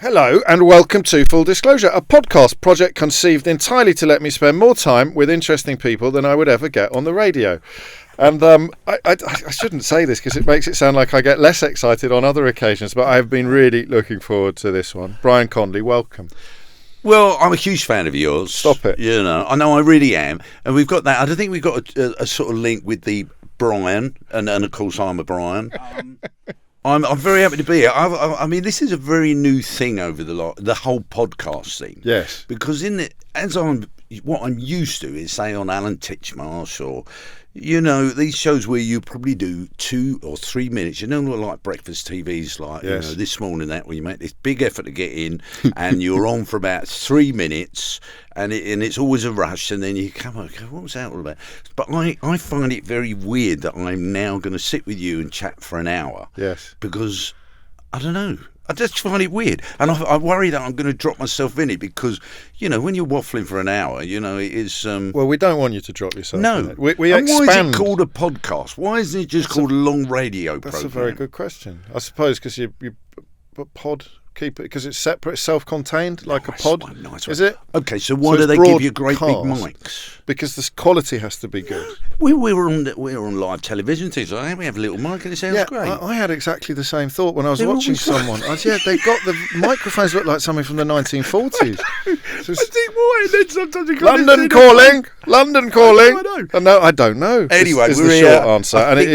Hello and welcome to Full Disclosure, a podcast project conceived entirely to let me spend more time with interesting people than I would ever get on the radio. And I shouldn't say this because it makes it sound like I get less excited on other occasions, but I've been really looking forward to this one. Brian Conley, welcome. Well, I'm a huge fan of yours. Stop it. You know, I really am. And we've got that. I don't think we've got a sort of link with the Brian, and of course I'm a Brian. I'm very happy to be here. I mean, this is a very new thing over the whole podcast thing. Yes. Because what I'm used to is, say, on Alan Titchmarsh or, you know, these shows where you probably do 2 or 3 minutes. You know, like breakfast TV's like, yes. You know, this morning that where you make this big effort to get in and you're on for about 3 minutes and it's always a rush and then you come on, go, what was that all about? But I find it very weird that I'm now going to sit with you and chat for an hour. Yes. Because, I don't know. I just find it weird, and I worry that I'm going to drop myself in it because, you know, when you're waffling for an hour, you know, it is. Well, we don't want you to drop yourself. No, in it. We and expand. Why is it called a podcast? Why isn't it just called a long radio program? That's a very good question. I suppose because you pod keep it because it's separate, self-contained, like a pod. Nice is it? Okay, so why do they give you great big broadcast, mics? Because the quality has to be good. We were on live television too, so we have a little mic and it sounds great. I had exactly the same thought when I was watching someone. They got the microphones look like something from the 1940s. So I think why? And then sometimes you London calling. No, I don't know. Anyway, is the short answer, and it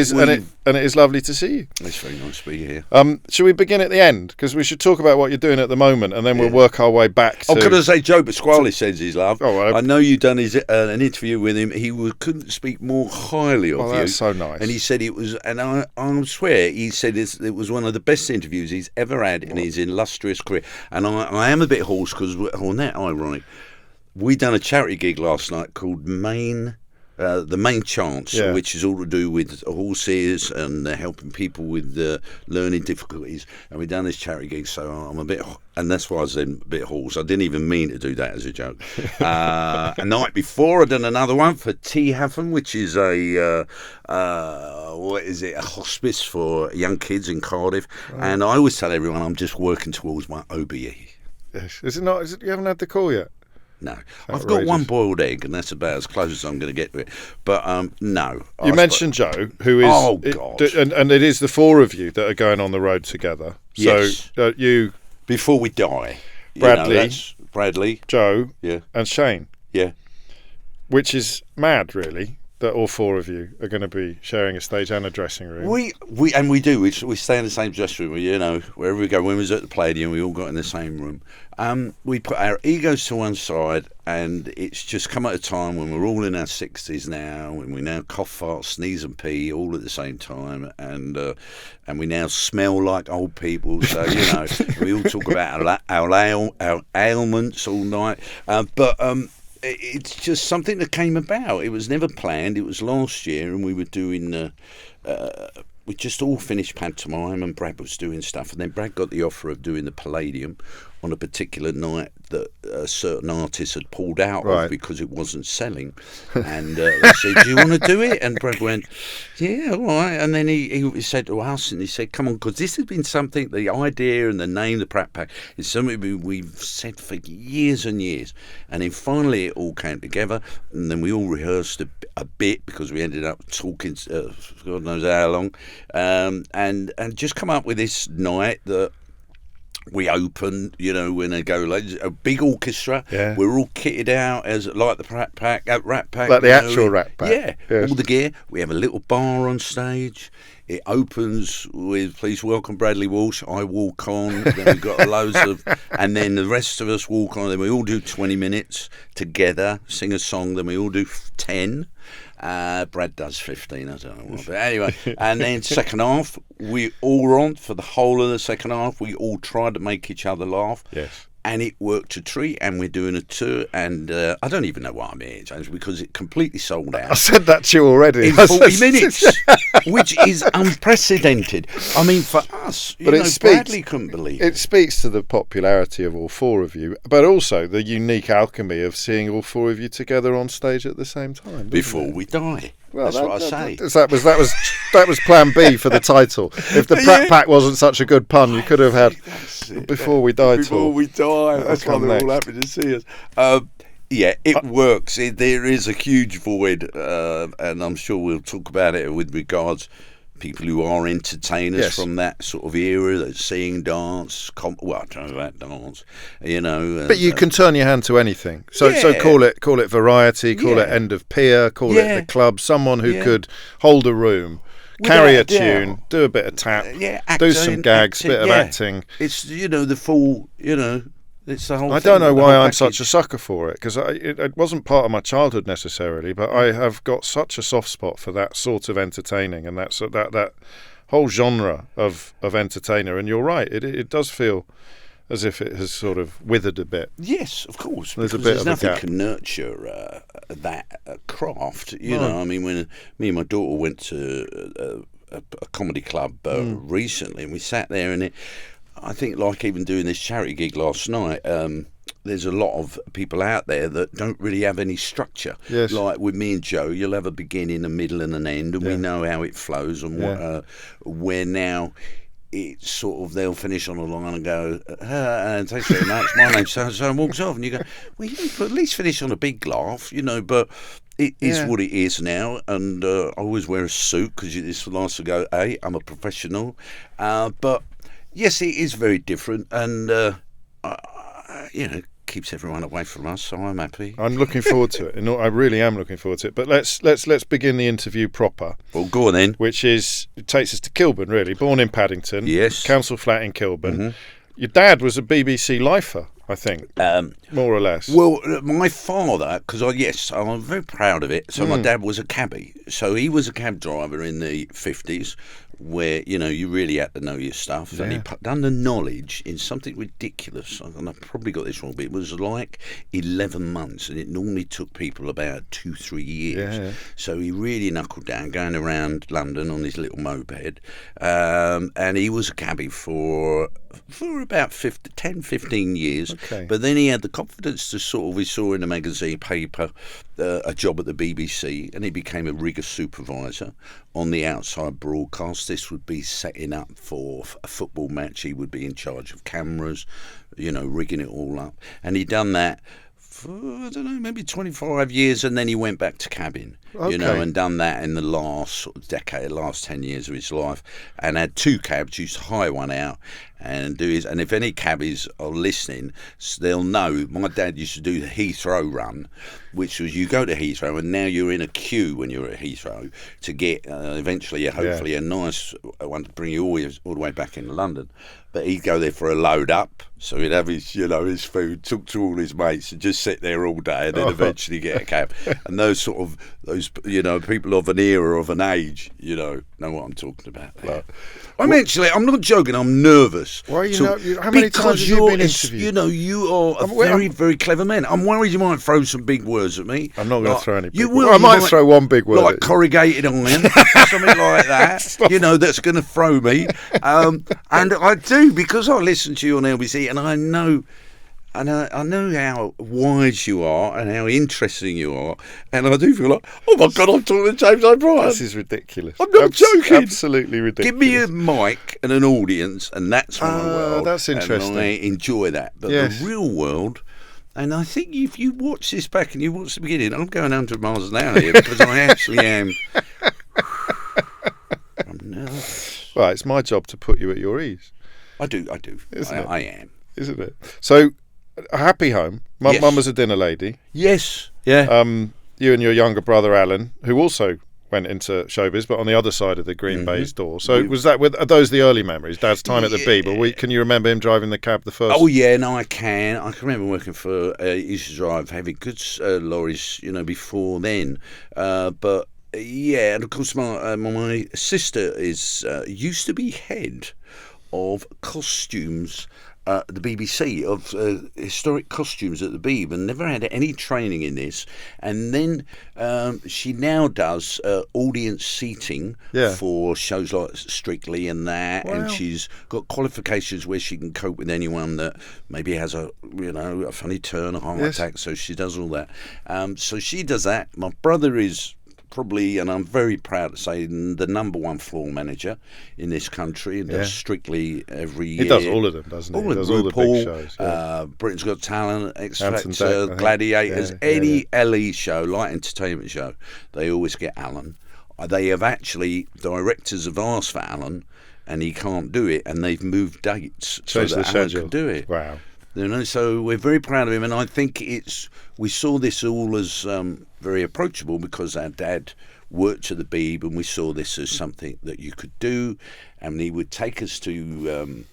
is lovely to see you. It's very nice to be here. Should we begin at the end? Because we should talk about what you're doing at the moment, and then we'll work our way back to... I'm going to say Joe Pasquale sends his love. Oh, well, I know you've done an interview with him. He couldn't speak more highly of you. That's so nice. And he said it was, and I swear, he said it was one of the best interviews he's ever had in his illustrious career. And I am a bit hoarse because, on that ironic, we done a charity gig last night called The Main Chance, which is all to do with horses and helping people with learning difficulties. And we done this charity gig, so I'm a bit, and that's why I was then a bit hoarse. I didn't even mean to do that as a joke. A night before, I done another one for T Hafen, which is a hospice for young kids in Cardiff. Right. And I always tell everyone I'm just working towards my OBE. Yes. Is it not? You haven't had the call yet? No, I've got one boiled egg, and that's about as close as I'm going to get to it. But no. You mentioned Joe, who is... Oh, God. And it is the four of you that are going on the road together. Yes. So you... Before we die. Bradley, Joe, and Shane. Yeah. Which is mad, really, that all four of you are going to be sharing a stage and a dressing room. We do. We stay in the same dressing room, you know, wherever we go. When we was at the Palladium, we all got in the same room. We put our egos to one side, and it's just come at a time when we're all in our 60s now, and we now cough, fart, sneeze and pee all at the same time, and we now smell like old people. So, you know, we all talk about our ailments all night. It's just something that came about. It was never planned. It was last year, and we were doing... we just all finished pantomime, and Brad was doing stuff, and then Brad got the offer of doing the Palladium on a particular night that a certain artist had pulled out of because it wasn't selling. And they said, do you want to do it? And Brad went, yeah, all right. And then he said to us, and he said, come on, because this has been something, the idea and the name, the Pratt Pack, is something we've said for years and years. And then finally it all came together, and then we all rehearsed a bit because we ended up talking God knows how long, and just come up with this night that we open, you know, when they go like a big orchestra. Yeah. We're all kitted out as like the Rat Pack, like the actual Rat Pack. Yeah, yes. All the gear. We have a little bar on stage. It opens with "Please welcome Bradley Walsh." I walk on. Then we've got loads of, and then the rest of us walk on. Then we all do 20 minutes together, sing a song. Then we all do 10. Brad does 15, I don't know what, but anyway. And then second half, we all were on for the whole of the second half. We all tried to make each other laugh. Yes. And it worked a treat, and we're doing a tour, and I don't even know why I'm here, James, because it completely sold out. I said that to you already. In 40 minutes, which is unprecedented. I mean, for us, Bradley couldn't believe it. It speaks to the popularity of all four of you, but also the unique alchemy of seeing all four of you together on stage at the same time. Before we die. Well, that's what I say. That was Plan B for the title. If the Pratt Pack wasn't such a good pun, you could have had Before We Die. Before We Die. That's why they're all happy to see us. Yeah, it works. There is a huge void, and I'm sure we'll talk about it with regards people who are entertainers from that sort of era, that sing, dance, I don't know about dance, But you can turn your hand to anything. So call it variety, call it end of pier, call it the club. Someone who could hold a room, carry a tune, do a bit of tap, do some gags, bit of acting. It's the full, It's the whole I don't know why I'm such a sucker for it, because it wasn't part of my childhood necessarily, but I have got such a soft spot for that sort of entertaining and that whole genre of entertainer. And you're right, it does feel as if it has sort of withered a bit. Yes, of course. There's nothing can nurture that craft. I mean, when me and my daughter went to a comedy club recently, and we sat there and I think, like even doing this charity gig last night, there's a lot of people out there that don't really have any structure. Yes. Like with me and Joe, you'll have a beginning, a middle and an end, and we know how it flows. And where now it's sort of, they'll finish on a line and go, and thanks very much, my name's so-and-so, and walks off. And you go, well, you at least finish on a big laugh, but it is what it is now. And I always wear a suit because it's nice to go, hey, I'm a professional. But yes, it is very different, and keeps everyone away from us. So I'm happy. I'm looking forward to it, and I really am looking forward to it. But let's begin the interview proper. Well, go on then. Which it takes us to Kilburn, really. Born in Paddington, yes, council flat in Kilburn. Your dad was a BBC lifer, I think, more or less. Well, my father, because I'm very proud of it. So my dad was a cabbie. So he was a cab driver in the 50s, where you really had to know your stuff, and he done the knowledge in something ridiculous. And I probably got this wrong, but it was like 11 months, and it normally took people about 2-3 years. So he really knuckled down, going around London on his little moped, and he was a cabbie for about 10-15 years. But then he had the confidence to we saw in a magazine paper a job at the BBC, and he became a rigger supervisor on the outside broadcast. This would be setting up for a football match. He would be in charge of cameras, rigging it all up, and he'd done that for, I don't know, maybe 25 years, and then he went back to cabbing, and done that in the last sort of decade, last 10 years of his life, and had 2 cabs, used to hire one out and do his. And if any cabbies are listening, they'll know my dad used to do the Heathrow run, which was you go to Heathrow and now you're in a queue when you're at Heathrow to get eventually, hopefully, a nice one to bring you all the way back into London. But he'd go there for a load up, so he'd have his, his food, talk to all his mates, and just sit there all day, and then eventually get a cab. And those people of an era, of an age, know what I'm talking about. I'm not joking. I'm nervous. Why are you how many times have you been interviewed? You are a very, very clever man. I'm worried you might throw some big words at me. I'm not going to throw any big words. Well, I might throw one big word. Like corrugated iron, something like that, that's going to throw me. And I do, because I listen to you on LBC, and I know how wise you are and how interesting you are, and I do feel like, oh my God, I'm talking to James O'Brien. This is ridiculous. I'm not joking. Absolutely ridiculous. Give me a mic and an audience, and that's my world. That's interesting. And I enjoy that. But the real world, and I think if you watch this back and you watch the beginning, I'm going 100 miles an hour here because I actually am. I'm nervous. Well, it's my job to put you at your ease. I do. I am. Isn't it? So, a happy home. Mum was a dinner lady. Yes. Yeah. You and your younger brother Alan, who also went into showbiz, but on the other side of the green baize door. So are those the early memories? Dad's time at the Bee, but can you remember him driving the cab the first? Oh yeah, no, I can. I can remember working for. He used to drive heavy goods lorries, before then. But yeah, and of course my sister used to be head of costumes. The BBC, of historic costumes at the Beeb, and never had any training in this. And then she now does audience seating for shows like Strictly and that. Wow. And she's got qualifications where she can cope with anyone that maybe has a funny turn, a heart attack. So she does all that. So she does that. My brother is probably, and I'm very proud to say, the number one floor manager in this country, and does Strictly every year. He does all of them, doesn't he? All He does all the big shows. Britain's Got Talent, X Hampton Factor, Deck, Gladiators, any LE show, light entertainment show, they always get Alan. They have actually, directors have asked for Alan, and he can't do it, and they've moved dates so that Alan can do it. Wow. You know, so we're very proud of him, and I think we saw this all as very approachable because our dad worked at the Beeb, and we saw this as something that you could do, and he would take us to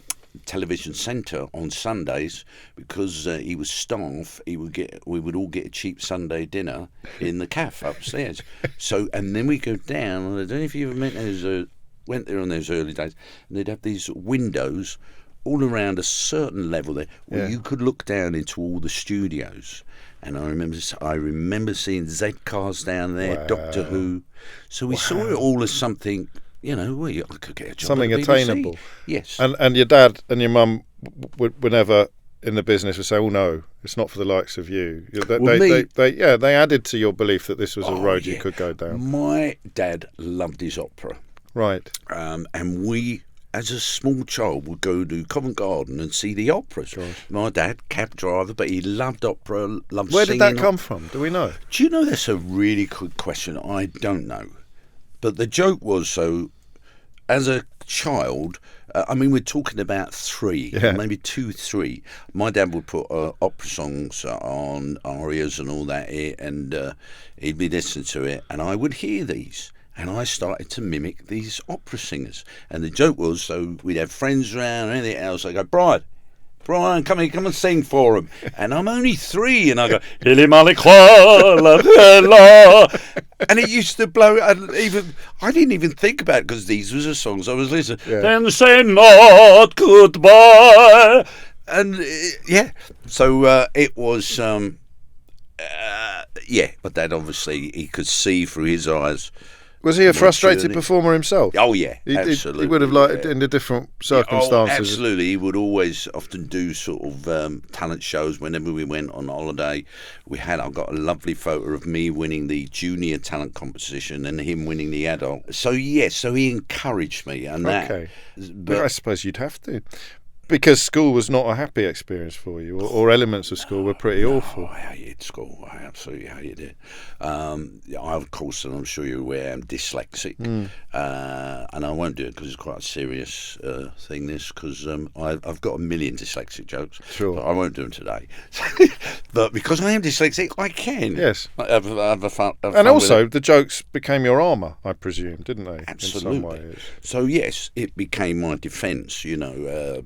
television centre on Sundays because he was staff. We would all get a cheap Sunday dinner in the cafe upstairs. So, and then we go down, and I don't know if you ever went there on those early days, and they'd have these windows all around a certain level there where you could look down into all the studios. And I remember seeing Z Cars down there, Wow. Doctor Who. So we saw it all as something, you know, I could get a job Something at the BBC. attainable. Yes. And your dad and your mum were never in the business would say, "Oh no, it's not for the likes of you." They added to your belief that this was a road you could go down. My dad loved his opera. Right. And we, as a small child, would go to Covent Garden and see the operas. Gosh. My dad, cab driver, but he loved opera, loved Where singing. did that come from? Do we know? Do you know, that's a really good question. I don't know. But the joke was, so as a child, we're talking about 3, maybe 2, 3. My dad would put opera songs on, arias and all that, and he'd be listening to it, and I would hear these. And I started to mimic these opera singers. And the joke was, so we'd have friends around and anything else. I go, Brian, come and sing for him. And I'm only 3, and I go, Hilly and it used to blow. I didn't even think about it because these were the songs I was listening. Yeah. Then say not goodbye. And so it was. But Dad, obviously, he could see through his eyes. Was he a frustrated performer himself? Oh yeah, absolutely. He would have liked it in the different circumstances. Absolutely. He would always often do sort of talent shows whenever we went on holiday. I've got a lovely photo of me winning the junior talent competition and him winning the adult. So yes, so he encouraged me, and Okay. But I suppose you'd have to. Because school was not a happy experience for you, or elements of school were pretty awful. I hated school. I absolutely hated it. I, of course, and I'm sure you're aware, I'm dyslexic, and I won't do it because it's quite a serious thing. Because I've got a million dyslexic jokes. Sure. But I won't do them today. But because I am dyslexic, I can. Yes. Have fun And also, the jokes became your armour, I presume, didn't they? Absolutely. In some ways. So yes, it became my defence. You know.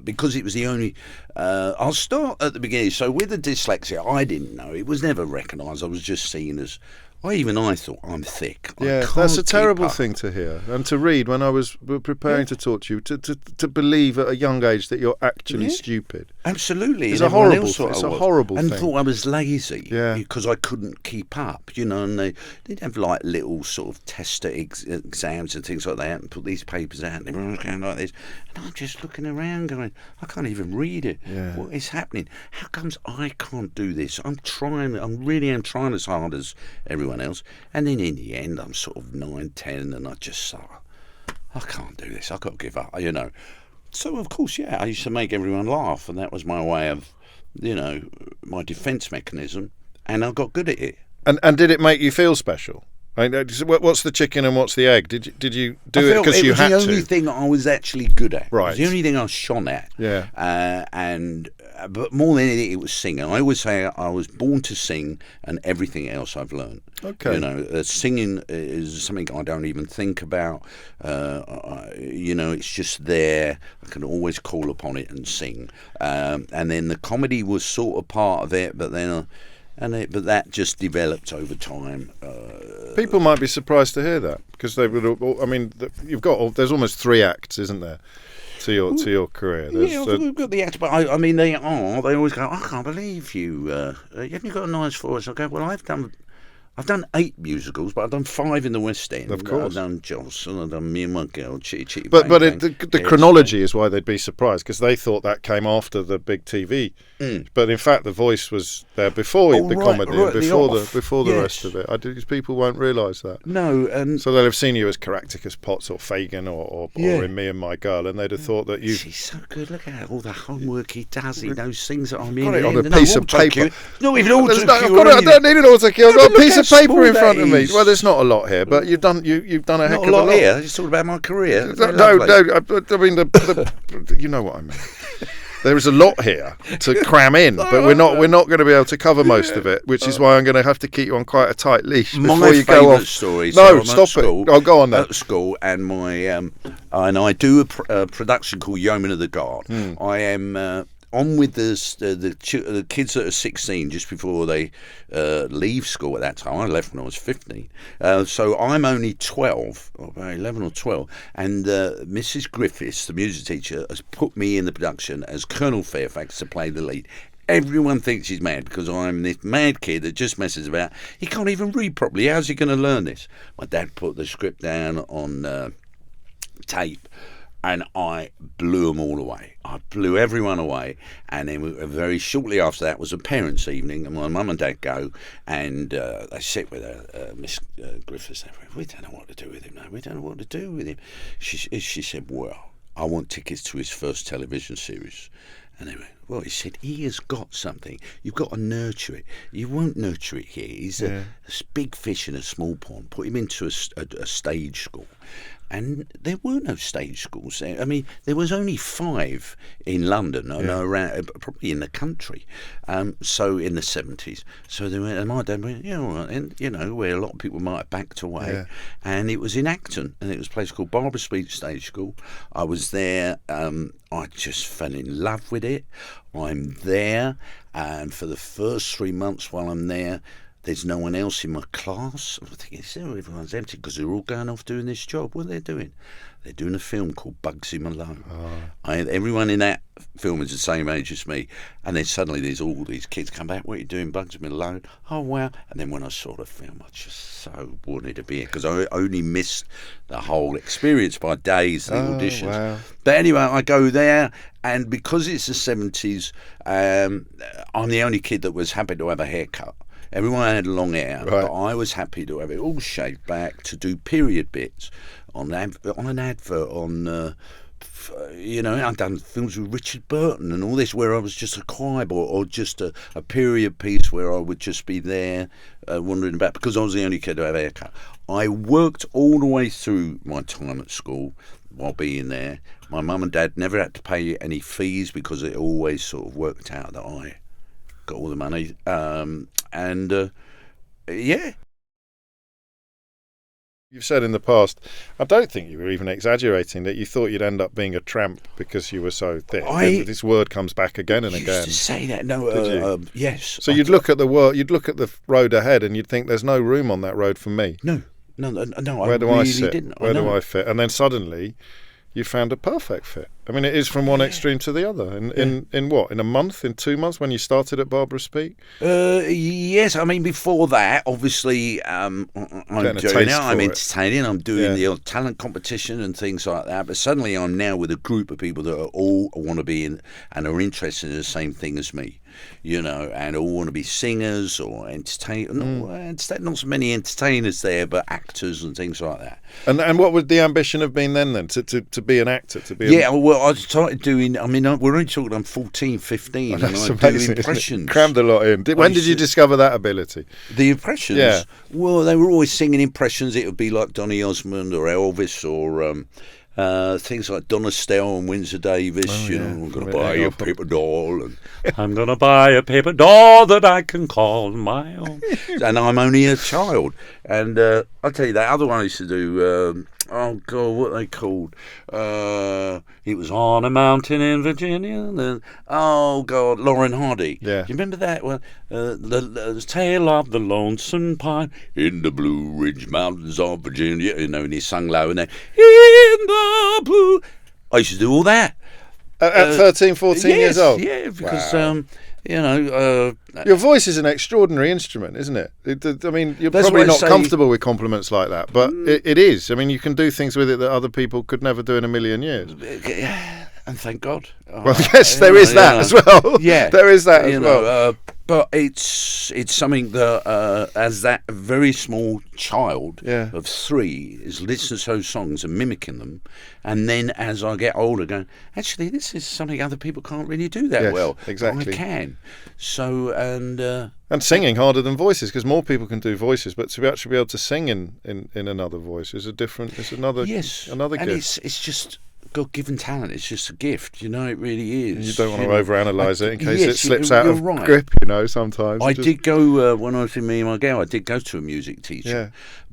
Because it was the only. I'll start at the beginning. So with the dyslexia, I didn't know. It was never recognised. I was just seen as. I thought I'm thick. Yeah, that's a terrible thing to hear and to read. When I was preparing to talk to you, to believe at a young age that you're actually stupid. Absolutely, it's a horrible thing. It's a horrible and thing. Thought I was lazy. Yeah, because I couldn't keep up. You know, and they'd have like little sort of tester exams and things like that, and put these papers out, and they were going like this, and I'm just looking around, going, I can't even read it. Yeah. What is happening? How comes I can't do this? I'm trying. I really am trying as hard as everyone else, and then in the end I'm sort of 9, 10, and I just thought, I can't do this, I've got to give up, you know. So of course, I used to make everyone laugh, and that was my way of, you know, my defence mechanism, and I got good at it. And did it make you feel special? I mean, what's the chicken and what's the egg? Did you do it because you had to? It was the only thing I was actually good at. Right. It was the only thing I shone at. Yeah. But more than anything, it was singing. I always say I was born to sing, and everything else I've learned. Okay. You know, singing is something I don't even think about. You know, it's just there. I can always call upon it and sing. And then the comedy was sort of part of it, but then. But that just developed over time. People might be surprised to hear that because they would. I mean, there's almost 3 acts, isn't there, to your career? We've got the acts, but I mean, they always go, I can't believe you. Haven't you got a nice voice? I go, well, I've done 8 musicals, but I've done 5 in the West End. Of course. I've done Johnson, I've done Me and My Girl, Chitty Chitty But Bang Bang, the chronology is why they'd be surprised, because they thought that came after the big TV. But in fact, The Voice was there before the comedy and before the rest of it. People won't realise that. No, and so they'll have seen you as Caractacus Potts or Fagin or in Me and My Girl, and they'd have thought that you. She's so good. Look at all the homework he does. He knows things that I'm Got in. it on a piece of paper. Not even autocue. I don't need an autocue. I've got a piece of paper in front of me. is. Well, there's not a lot here, but you've done a heck Not of a lot here. It's all about my career. No, I mean you know what I mean. There is a lot here to cram in, but we're not going to be able to cover most of it, which is why I'm going to have to keep you on quite a tight leash before you go off. Story. No, stop it. I'll go on then. At school, and I do a production called Yeoman of the Guard. I am on with the kids that are 16 just before they leave school at that time. I left when I was 15. So I'm only 12, or about 11 or 12. And Mrs. Griffiths, the music teacher, has put me in the production as Colonel Fairfax to play the lead. Everyone thinks he's mad because I'm this mad kid that just messes about. He can't even read properly. How's he going to learn this? My dad put the script down on tape. And I blew them all away. I blew everyone away. And then very shortly after that was a parents' evening, and my mum and dad go, and they sit with Miss Griffiths. We don't know what to do with him now. We don't know what to do with him. She said, well, I want tickets to his first television series. And they went, well, he said, he has got something. You've got to nurture it. You won't nurture it here. He's a big fish in a small pond. Put him into a stage school. And there were no stage schools there. I mean, there was only 5 in London, around, probably in the country. So in the 70s. So they went, and my dad went, yeah, all right. And, where a lot of people might have backed away. Yeah. And it was in Acton, and it was a place called Barbara Speech Stage School. I was there. I just fell in love with it. I'm there, and for the first 3 months while I'm there, there's no one else in my class. I'm thinking, everyone's empty because they're all going off doing this job. What are they doing? They're doing a film called Bugsy Malone. Everyone in that film is the same age as me. And then suddenly there's all these kids come back. What are you doing, Bugsy Malone? Oh, wow. And then when I saw the film, I just so wanted to be here because I only missed the whole experience by days, the auditions. Wow. But anyway, I go there, and because it's the 70s, I'm the only kid that was happy to have a haircut. Everyone had long hair, but I was happy to have it all shaved back to do period bits on an advert on, I've done films with Richard Burton and all this where I was just a choir boy or just a period piece where I would just be there wandering about because I was the only kid to have a haircut. I worked all the way through my time at school while being there. My mum and dad never had to pay any fees because it always sort of worked out that I got all the money, You've said in the past, I don't think you were even exaggerating, that you thought you'd end up being a tramp because you were so thick. This word comes back again and again. Used to say that. No, yes. So you'd look at the road ahead, and you'd think, "There's no room on that road for me." No. Where do I sit? Where do I fit? And then suddenly, you found a perfect fit. I mean, it is from one extreme to the other. In what? In a month? In 2 months? When you started at Barbara Speak? Yes. I mean, before that, obviously, I'm entertaining. I'm doing the talent competition and things like that. But suddenly, I'm now with a group of people that all want to be in and are interested in the same thing as me. And all want to be singers or entertainers. Not so many entertainers there, but actors and things like that. And what would the ambition have been then? To be an actor? Well, I started doing. I mean, we're only talking. I'm 14, 15, and I do impressions. Crammed a lot in. When did you discover that ability? The impressions. Yeah. Well, they were always singing impressions. It would be like Donny Osmond or Elvis or. Things like Donna Stell and Windsor Davis, I'm going to buy you a paper doll, and I'm going to buy a paper doll that I can call my own. And I'm only a child. And I'll tell you, that other one I used to do, what are they called? It was on a mountain in Virginia. Lauren Hardy. Yeah. Do you remember that one? The tale of the lonesome pine in the Blue Ridge Mountains of Virginia. And he sung low and then, in the blue. I used to do all that. At 13, 14 years old? Yeah, because Your voice is an extraordinary instrument, isn't it? I mean, you're That's probably what I not say. comfortable with compliments like that, but it is. I mean, you can do things with it that other people could never do in a million years. And thank God. Well, yes, there is that as well. Yeah, there is that as well. But it's something that as that very small child of 3 is listening to those songs and mimicking them, and then as I get older, going, actually, this is something other people can't really do that well. Exactly. I can. So and singing harder than voices, because more people can do voices, but to actually be able to sing in another voice is another yes, another and gift. It's just God-given talent. It's just a gift, it really is. And you don't want to overanalyse it in case it slips you're out of right. grip, sometimes. I did go, when I was in Me and My Girl, I did go to a music teacher. Yeah.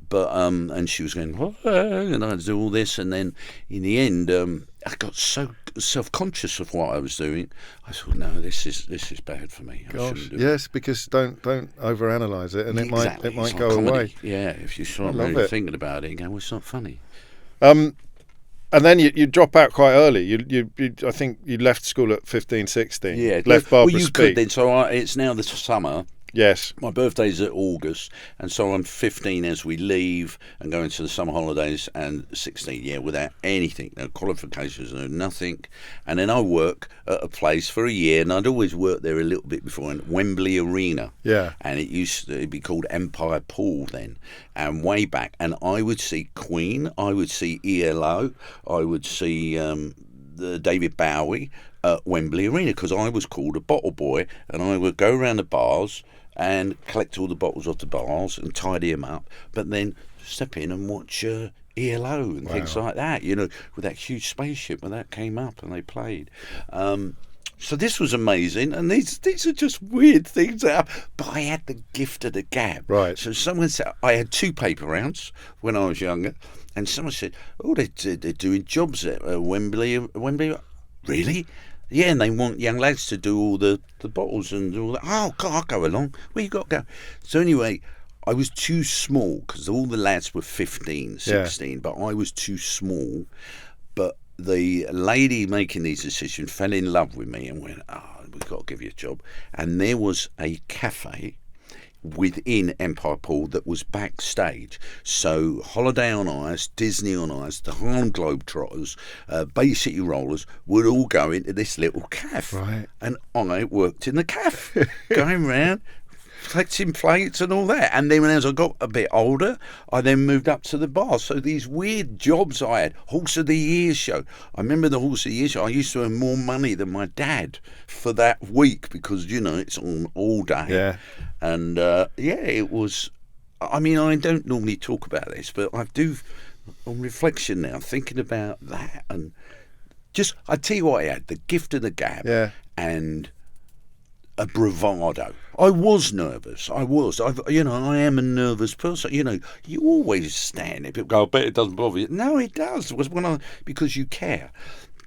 But, and she was going, what? And I had to do all this. And then in the end, I got so self-conscious of what I was doing. I thought, no, this is bad for me. I shouldn't do it. Yes, because don't overanalyse it, and Exactly. it might It's go like comedy. away. Yeah, if you start really thinking about it, you go, well, it's not funny. And then you drop out quite early. You I think you left school at 15, 16. Yeah, left Barbara you Speake. could then. So it's now the summer. Yes. My birthday's at August, and so I'm 15 as we leave and go into the summer holidays, and 16, without anything, no qualifications, no nothing. And then I work at a place for a year, and I'd always worked there a little bit before, in Wembley Arena. Yeah. And it used to be called Empire Pool then, and way back. And I would see Queen, I would see ELO, I would see David Bowie at Wembley Arena, because I was called a bottle boy, and I would go around the bars and collect all the bottles off the bars and tidy them up, but then step in and watch ELO and things like that, with that huge spaceship when that came up and they played. So this was amazing, and these are just weird things that happen. But I had the gift of the gab. Right. So someone said, I had 2 paper rounds when I was younger, and someone said, oh, they're doing jobs at Wembley. Really? Yeah, and they want young lads to do all the bottles and all that. Oh, God, I'll go along. Where you got to go? So anyway, I was too small, because all the lads were 15, 16, but I was too small. But the lady making these decisions fell in love with me and went, we've got to give you a job. And there was a cafe within Empire Pool that was backstage. So Holiday on Ice, Disney on Ice, the Harlem Globetrotters, Bay City Rollers would all go into this little cafe. Right. And I worked in the cafe, going round, collecting plates and all that. And then as I got a bit older, I then moved up to the bar. So these weird jobs I had. Horse of the Year show. I remember the Horse of the Year show. I used to earn more money than my dad for that week, because, it's on all day. Yeah. And, it was... I mean, I don't normally talk about this, but I do, on reflection now, thinking about that. And just, I tell you what I had, the gift of the gab. Yeah. And a bravado. I was nervous. I am a nervous person. You always stand there. People go, I bet it doesn't bother you. No, it does. It was because you care.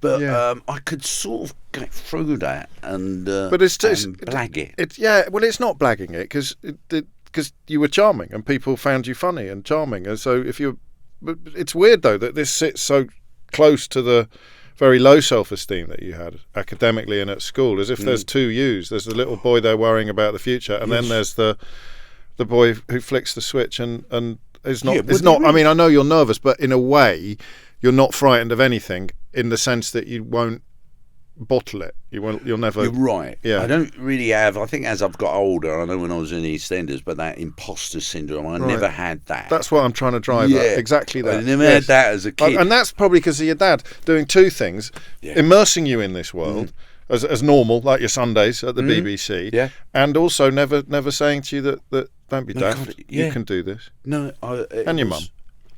But I could sort of get through that and blag it. It's not blagging it, because you were charming and people found you funny and charming. And so it's weird though that this sits so close to the very low self-esteem that you had academically and at school, as if there's 2 yous. There's the little boy there worrying about the future, and then there's the boy who flicks the switch and is not. It's not. I mean, I know you're nervous, but in a way, you're not frightened of anything, in the sense that you won't bottle it. You'll never. You're right. Yeah. I don't really have. I think as I've got older, I know when I was in EastEnders, but that imposter syndrome, I never had that. That's what I'm trying to drive at. Exactly that. I never had that as a kid. And that's probably because of your dad doing 2 things: immersing you in this world as normal, like your Sundays at the BBC, and also never saying to you that don't be daft. God, you can do this. No, and your mum.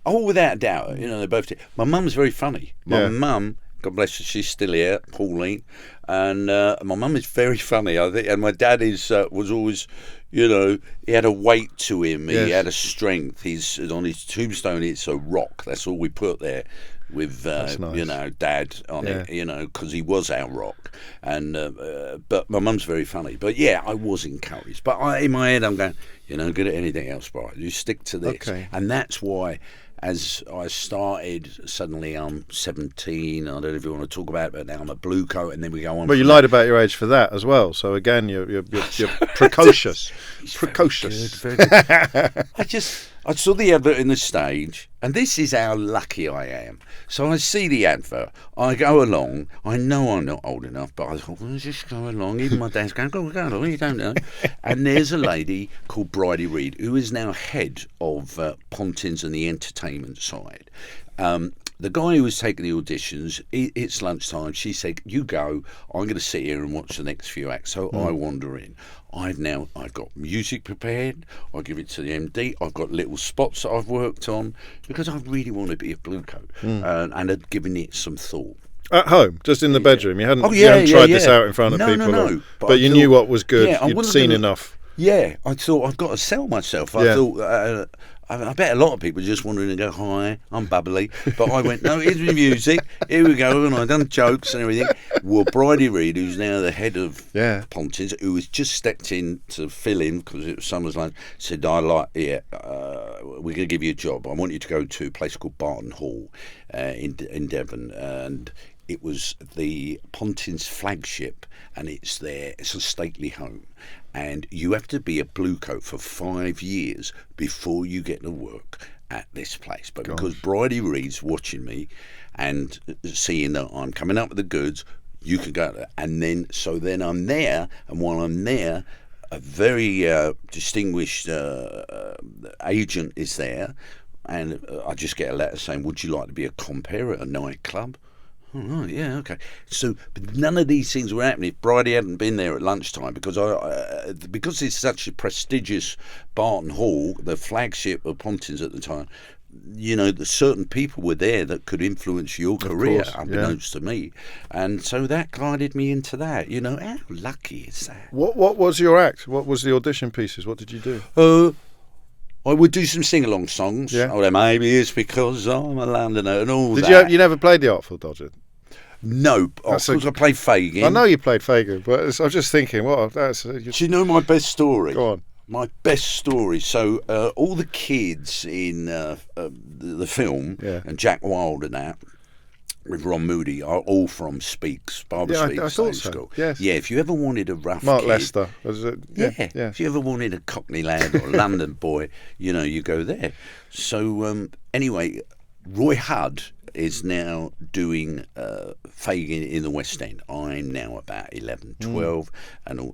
Oh, without a doubt. They both did. My mum's very funny. My mum, God bless her, she's still here, Pauline, and my mum is very funny, I think. And my dad was always, he had a weight to him. He had a strength. He's on his tombstone. It's a rock. That's all we put there, with nice. Dad on it. Because he was our rock. And but my mum's very funny. But I was encouraged. But in my head, I'm going, good at anything else, Brian. You stick to this, and that's why. as I started, suddenly I'm 17. I don't know if you want to talk about it, but now I'm a blue coat, and then we go on. Well, you lied about your age for that as well. So again, you're precocious. Precocious. Very good, very good. I saw the advert in the stage, and this is how lucky I am. So I see the advert, I go along. I know I'm not old enough, but I thought, well, just go along. Even my dad's going, go along, you don't know. And there's a lady called Bridie Reid, who is now head of Pontins and the entertainment side. The guy who was taking the auditions, it's lunchtime. She said, you go, I'm going to sit here and watch the next few acts. So I wander in. I've got music prepared. I give it to the MD. I've got little spots that I've worked on because I really want to be a blue coat and had given it some thought. At home, just in the bedroom. You hadn't, tried this out in front of people. No. But you knew what was good. You'd seen enough. Yeah, I thought I've got to sell myself. I thought I bet a lot of people just wondering and go, hi, I'm bubbly. But I went, no, here's my music. Here we go. And I've done jokes and everything. Well, Bridie Reid, who's now the head of Pontins, who has just stepped in to fill in because it was summer's lunch, said, we're going to give you a job. I want you to go to a place called Barton Hall in Devon. And it was the Pontins flagship, and it's a stately home. And you have to be a blue coat for 5 years before you get to work at this place. But because Bridie Reid's watching me and seeing that I'm coming up with the goods, you can go there. And then I'm there, and while I'm there, a very distinguished agent is there, and I just get a letter saying, would you like to be a compere at a nightclub? Oh, right, yeah, okay. So, but none of these things were happening if Bridie hadn't been there at lunchtime, because because it's such a prestigious Barton Hall, the flagship of Pontins at the time. You know, certain people were there that could influence your career, unbeknownst to me, and so that guided me into that. You know, how lucky is that? What was your act? What was the audition pieces? What did you do? I would do some sing-along songs. Yeah. Oh, maybe it's because I'm a Londoner and all that. Did you never played the Artful Dodger? No, because I played Fagin. I know you played Fagin, but I was just thinking, do you know my best story? Go on. My best story. So all the kids in the film, and Jack Wilde and that, with Ron Moody, are all from Speaks, Barbara Speaks. I thought so. School. Yes. Yeah, if you ever wanted a rough Mark kid, Lester. Yeah. If you ever wanted a Cockney lad or a London boy, you go there. So anyway, Roy Hudd is now doing Fagin in the West End. I'm now about 11, 12, and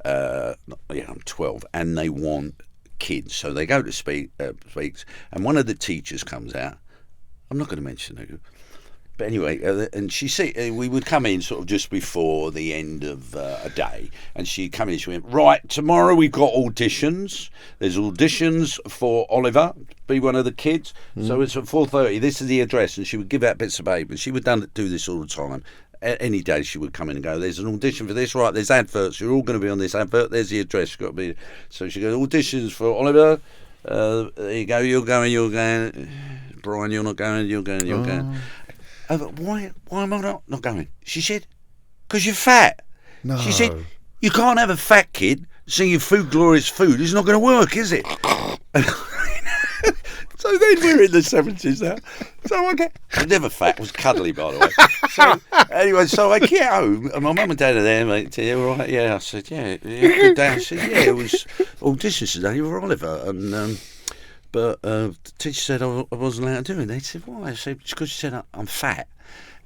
I'm 12, and they want kids. So they go to Speaks, and one of the teachers comes out. I'm not going to mention who. But anyway, and she said we would come in sort of just before the end of a day, and she'd come in and she went, right, tomorrow we've got auditions. There's auditions for Oliver, be one of the kids. So it's at 4:30. This is the address, and she would give out bits of paper. She would do this all the time. Any day she would come in and go, there's an audition for this, right, there's adverts, you're all going to be on this advert, there's the address, you've got to be. So she goes, auditions for Oliver, there you go, you're going, Brian, you're not going, you're going. Why am I not going? She said, because you're fat. No. She said, you can't have a fat kid singing Food, Glorious Food. It's not going to work, is it? So then we're in the 70s now. So I was never fat, I was cuddly, by the way. So anyway, so I get home, and my mum and dad are there, mate. All right, yeah. I said, yeah. Good day. I said, yeah, it was auditions today for Oliver. And but the teacher said I wasn't allowed to do it. They said, why? I said, it's because she said I'm fat,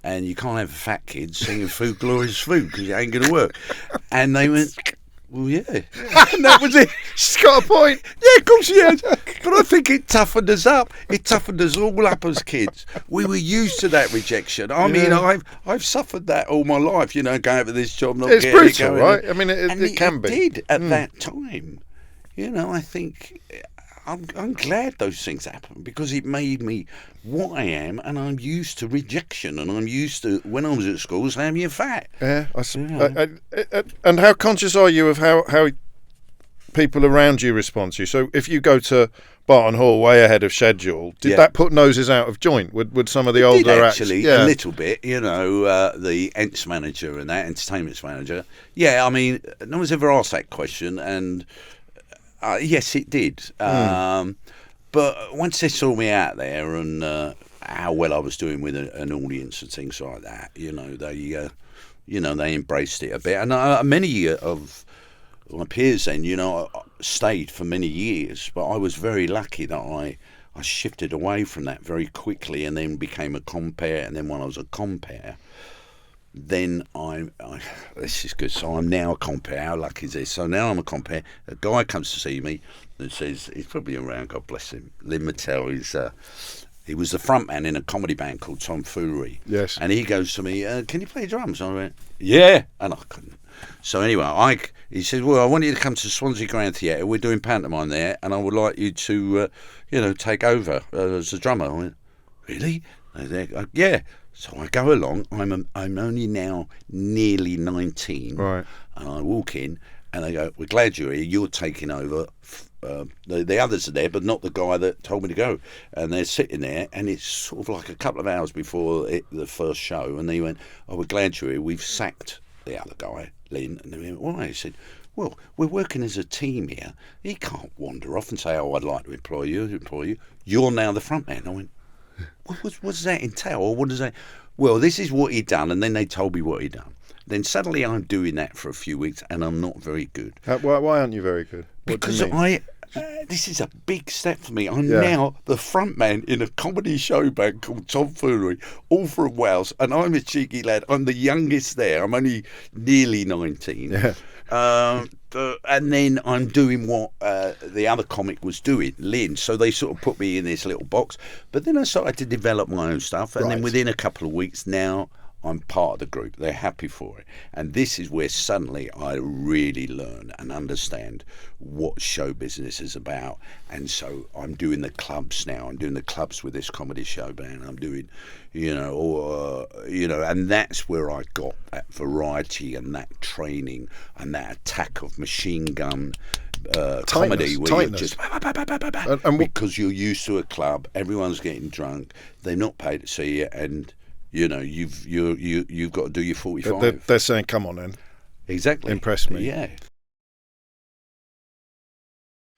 and you can't have a fat kid singing Food, Glorious Food, because it ain't going to work. And they went, well, yeah. And that was it. She's got a point. Yeah, of course she has. But I think it toughened us up. It toughened us all up as kids. We were used to that rejection. I mean, I've suffered that all my life, going for this job, not getting brutal, it going. Right? I mean, it can be. It did at that time. I think I'm glad those things happened, because it made me what I am, and I'm used to rejection, and I'm used to, when I was at school, saying you're fat. Yeah, and how conscious are you of how people around you respond to you? So if you go to Barton Hall way ahead of schedule, did that put noses out of joint? Would some of the older actually a little bit, the Ents manager and that entertainment's manager. Yeah, I mean, no one's ever asked that question, and yes, it did. But But once they saw me out there and how well I was doing with an audience and things like that, they embraced it a bit. And many of my peers then, stayed for many years. But I was very lucky that I shifted away from that very quickly and then became a compere. And then when I was a compere, then this is good. So I'm now a compere. How lucky is this? So now I'm a compere. A guy comes to see me and says, he's probably around, God bless him, Lynn Mattel. He was the front man in a comedy band called Tomfoolery. Yes. And he goes to me, can you play drums? I went, yeah. And I couldn't. So anyway, he said, well, I want you to come to Swansea Grand Theatre. We're doing pantomime there, and I would like you to, take over as a drummer. I went, really? Yeah. So I go along. I'm only now nearly 19. Right. And I walk in, and they go, we're glad you're here. You're taking over. The others are there, but not the guy that told me to go. And they're sitting there, and it's sort of like a couple of hours before the first show. And they went, oh, we're glad you're here. We've sacked the other guy, Lynn. And they went, why? I said, well, we're working as a team here. He can't wander off and say, oh, I'd like to employ you. You're now the front man. I went, what does that entail? Or what does that... Well, this is what he'd done, and then they told me what he'd done. Then suddenly I'm doing that for a few weeks, and I'm not very good. Why aren't you very good? Because this is a big step for me. I'm now the front man in a comedy show band called Tomfoolery, all from Wales, and I'm a cheeky lad. I'm the youngest there. I'm only nearly 19. Yeah. And then I'm doing what the other comic was doing, Lynn. So they sort of put me in this little box. But then I started to develop my own stuff, and then within a couple of weeks now, I'm part of the group. They're happy for it. And this is where suddenly I really learn and understand what show business is about. And so I'm doing the clubs now. I'm doing the clubs with this comedy show band. I'm doing, and that's where I got that variety and that training and that attack of machine gun comedy where you're just because you're used to a club, everyone's getting drunk, they're not paid to see you, and you've got to do your 45. They're saying, come on then. Exactly. Impress me. Yeah.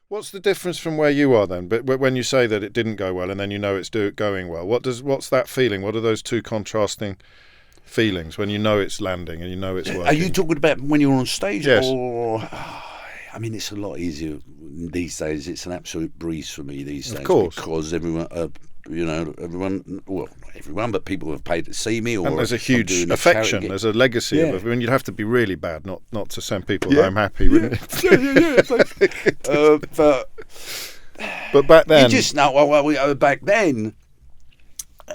What's the difference from where you are then? But when you say that it didn't go well and then it's going well, what's that feeling? What are those two contrasting feelings when you know it's landing and you know it's working? Are you talking about when you're on stage? Yes. Or, I mean, it's a lot easier these days. It's an absolute breeze for me these days. Of course. Because everyone, not everyone, but people have paid to see me. And there's a huge affection, there's a legacy of it. I mean, you'd have to be really bad not to send people home happy, wouldn't it? But back then... You just know, back then...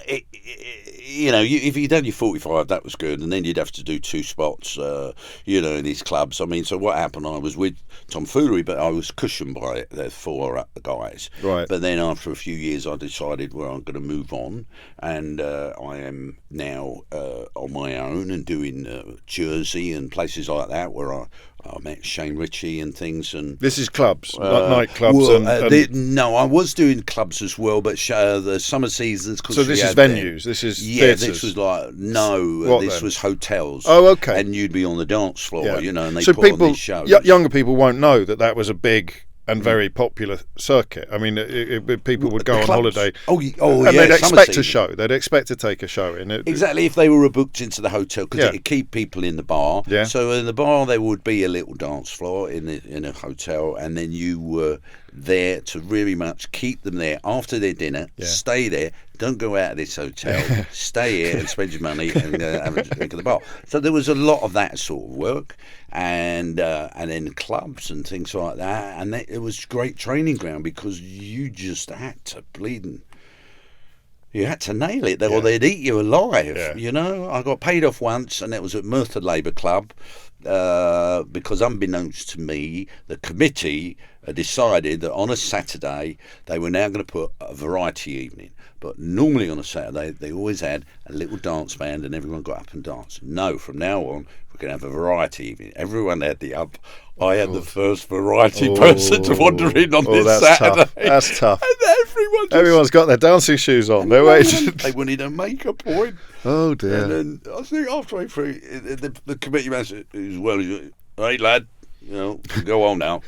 if you'd done your 45, that was good, and then you'd have to do 2 spots, in these clubs. I mean, so what happened? I was with Tomfoolery, but I was cushioned by the 4 guys. Right. But then after a few years, I decided, I'm going to move on, and I am now on my own and doing Jersey and places like that where I met Shane Ritchie and things. And this is clubs, nightclubs. No, I was doing clubs as well, but the summer seasons. So this is venues. This is theatres. This was this was hotels. Oh, okay. And you'd be on the dance floor, and they so put on these shows. Younger people won't know that was a big and very popular circuit. I mean, people would go on holiday. And they'd expect a show. They'd expect to take a show in. Exactly, if they were booked into the hotel, because it'd keep people in the bar. Yeah. So in the bar there would be a little dance floor in a hotel, and then you were there to really much keep them there after their dinner. Yeah. Stay there. Don't go out of this hotel. Stay here and spend your money and have a drink at the bar. So there was a lot of that sort of work, and then clubs and things like that. And it was great training ground because you just had to you had to nail it, or they'd eat you alive. Yeah. I got paid off once, and it was at Merthyr Labour Club, because unbeknownst to me, the committee decided that on a Saturday they were now going to put a variety evening. But normally on a Saturday they always had a little dance band and everyone got up and danced. No, from now on we're going to have a variety evening. Everyone had the up. I had the first variety person to wander in on this Saturday. That's tough. And everyone's got their dancing shoes on. They're waiting. They wanted to make a point. Oh dear. And then I think halfway through, the committee manager, as well, hey lad, You know, go on now.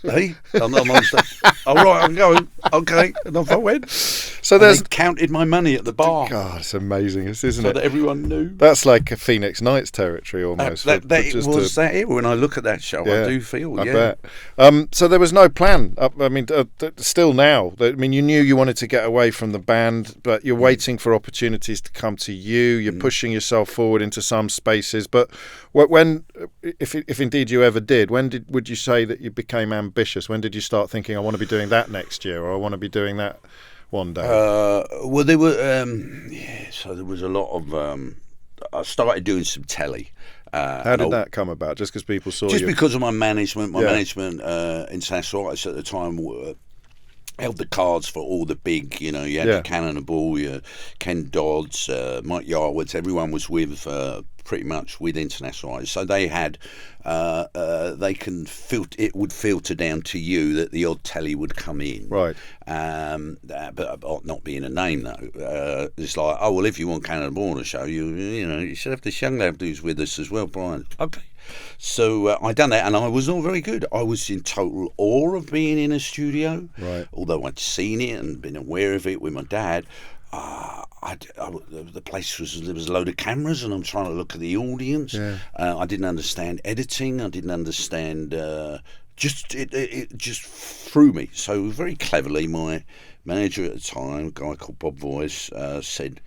Hey, I'm on stage. All right, I'm going. Okay, and off I went. So they counted my money at the bar. God, it's amazing, isn't so it? That everyone knew. That's like a Phoenix Nights territory almost. That when I look at that show, I do feel. I bet. So there was no plan. I mean, still now. I mean, you knew you wanted to get away from the band, but you're waiting for opportunities to come to you. You're pushing yourself forward into some spaces. But when, if indeed you ever did, would you say that you became ambitious? When did you start thinking, I want to be doing that next year, or I want to be doing that one day? Well, there were so there was a lot of. I started doing some telly. How did that come about? Just because people saw you? Just because of my management. My management in Solace at the time held the cards for all the big, you had your Cannonball, your Ken Dodds, Mike Yarwoods. Everyone was with pretty much with international artists. So they had, it would filter down to you that the odd telly would come in. Right. But not being a name though. It's like, oh well, if you want Cannonball on a show, you should have this young lad who's with us as well, Brian. Okay. So I done that, and I was not very good. I was in total awe of being in a studio. Right. Although I'd seen it and been aware of it with my dad. The place there was a load of cameras, and I'm trying to look at the audience. Yeah. I didn't understand editing. I didn't understand. It just threw me. So very cleverly, my manager at the time, a guy called Bob Voice, said,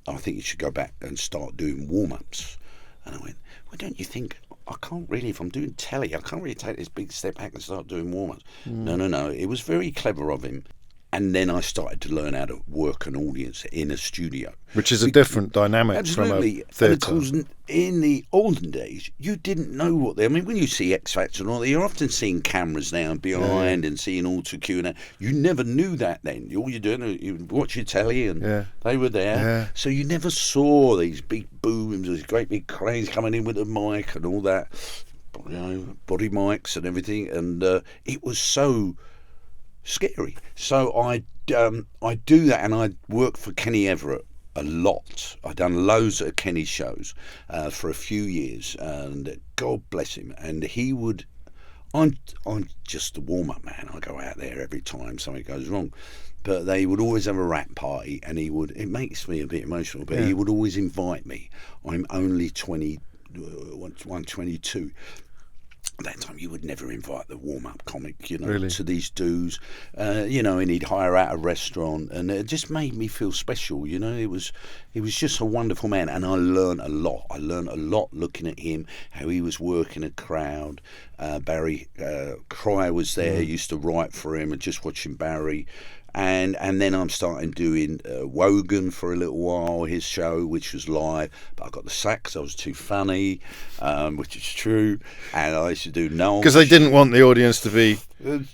"I think you should go back and start doing warm-ups." And I went, "Well, don't you think I can't really, if I'm doing telly, I can't really take this big step back and start doing warm-ups." No. It was very clever of him. And then I started to learn how to work an audience in a studio. Which is a different dynamic absolutely. from a theatre. And of course, in the olden days, you didn't know what they... I mean, when you see X Factor and all that, you're often seeing cameras now and behind and seeing auto cue and that. You never knew that then. All you're doing is you watch your telly and they were there. Yeah. So you never saw these big booms, these great big cranes coming in with a mic and all that, body mics and everything. And it was so scary. So I do that, and I work for Kenny Everett a lot. I've done loads of Kenny shows for a few years, and God bless him. And he would, I'm just a warm-up man. I go out there every time something goes wrong. But they would always have a rap party, and it makes me a bit emotional, but he would always invite me. I'm only 22. At that time, you would never invite the warm-up comic, really? To these dudes, and he'd hire out a restaurant, and it just made me feel special, He was just a wonderful man, and I learned a lot. I learned a lot looking at him, how he was working a crowd. Barry Cryer was there, used to write for him, and just watching Barry. And then I'm starting doing Wogan for a little while, his show, which was live. But I got the sack because I was too funny, which is true. And I used to do Noel. Because they didn't want the audience to be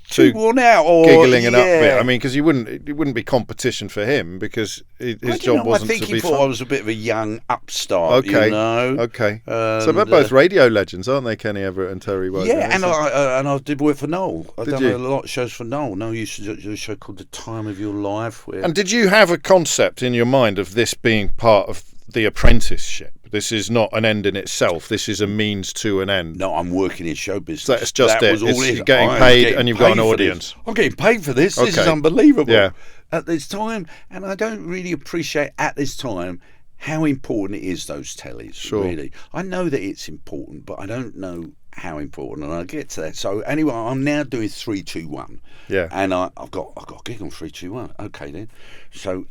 too worn out or giggling and upbeat. I mean, because it wouldn't be competition for him because his job wasn't to be I think he thought fun. I was a bit of a young upstart, Okay. So they're both radio legends, aren't they, Kenny Everett and Terry Wogan? Yeah, and I did work for Noel. I've done you? a lot of shows for Noel. Noel used to do a show called The Time of Your Life. And did you have a concept in your mind of this being part of the apprenticeship? This is not an end in itself. This is a means to an end. No, I'm working in show business. So that's just it. You're getting I'm paid getting and you've got an paid for audience. this. I'm getting paid for this. This is Okay. unbelievable. Yeah. At this time, and I don't really appreciate at this time how important it is, those tellies. Sure. Really. I know that it's important, but I don't know how important, and I'll get to that. So anyway, I'm now doing 3-2-1. Yeah. And I've got a gig on 3-2-1. Okay then. So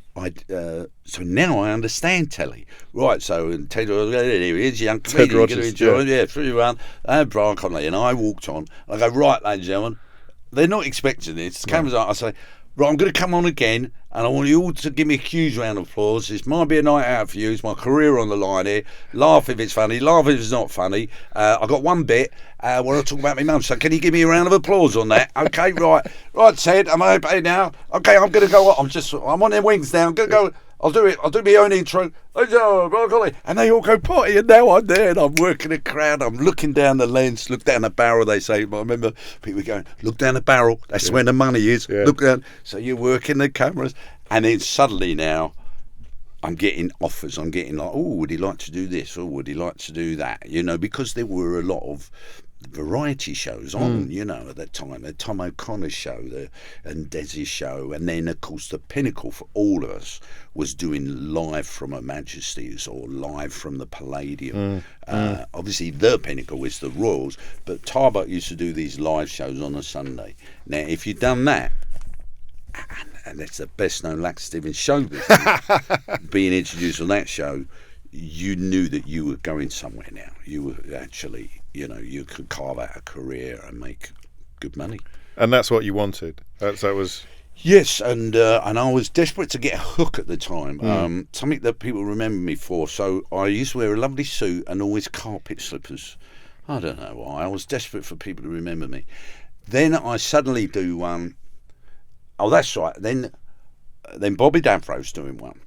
so now I understand telly. Right, so Ted, here's young comedian, you're going to enjoy it. Yeah, 3-2-1. And Brian Conley. And I walked on. And I go, right, ladies and gentlemen, they're not expecting this. The cameras are. I say, right, I'm going to come on again, and I want you all to give me a huge round of applause. This might be a night out for you. It's my career on the line here. Laugh if it's funny. Laugh if it's not funny. I've got one bit where I talk about my mum. So can you give me a round of applause on that? Okay, right. Right, Ted, am I okay now? Okay, I'm going to go. I'm on their wings now. I'm going to go. I'll do it. I'll do my own intro. And they all go potty, and now I'm there, and I'm working a crowd. I'm looking down the lens, look down the barrel. They say, I remember people going, look down the barrel. That's where the money is. Yeah. Look down. So you're working the cameras, and then suddenly now, I'm getting offers. I'm getting like, oh, would he like to do this? Or would he like to do that? Because there were a lot of variety shows on, at that time. The Tom O'Connor's show, and Desi's show, and then of course the pinnacle for all of us was doing live from Her Majesty's or live from the Palladium. Obviously the pinnacle is the Royals, but Tarbuck used to do these live shows on a Sunday. Now if you'd done that, and that's the best known laxative in showbiz, being introduced on that show, you knew that you were going somewhere now. You were actually, you could carve out a career and make good money. And that's what you wanted. That was... Yes, and I was desperate to get a hook at the time. Something that people remember me for. So I used to wear a lovely suit and always carpet slippers. I don't know why. I was desperate for people to remember me. Then I suddenly do one. Oh, that's right. Then Bobby Davro's doing one.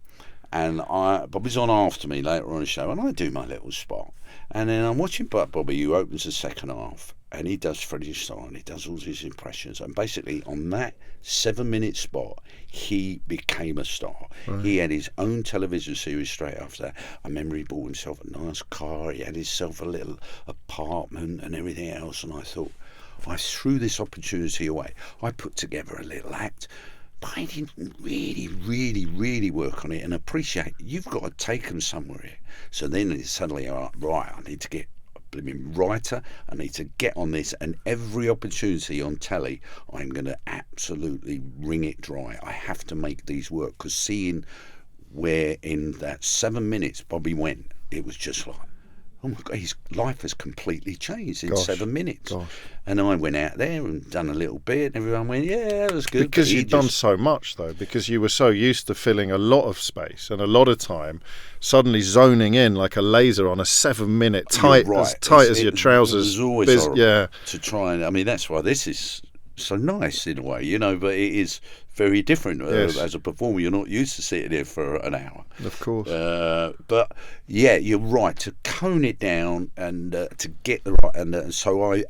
And Bobby's on after me later on the show, and I do my little spot. And then I'm watching Bobby, who opens the second half, and he does Freddie Starr, and he does all his impressions. And basically, on that 7-minute spot, he became a star. Right. He had his own television series straight after that. I remember he bought himself a nice car, he had himself a little apartment and everything else, and I thought, I threw this opportunity away. I put together a little act, but I didn't really work on it and appreciate you've got to take them somewhere here. So then it's suddenly, right, I need to get a blooming writer, I need to get on this, and every opportunity on telly, I'm going to absolutely wring it dry. I have to make these work, because seeing where in that 7 minutes Bobby went, it was just like, oh my God, his life has completely changed in 7 minutes. Gosh. And I went out there and done a little bit, and everyone went, yeah, it was good. Because you'd done so much, though, because you were so used to filling a lot of space and a lot of time, suddenly zoning in like a laser on a 7-minute tight, right. As tight as your trousers. It was always horrible to try and, I mean, that's why this is so nice in a way, but it is very different. Yes. As a performer, you're not used to sitting there for an hour. Of course. But yeah, you're right, to cone it down and to get the right, and so I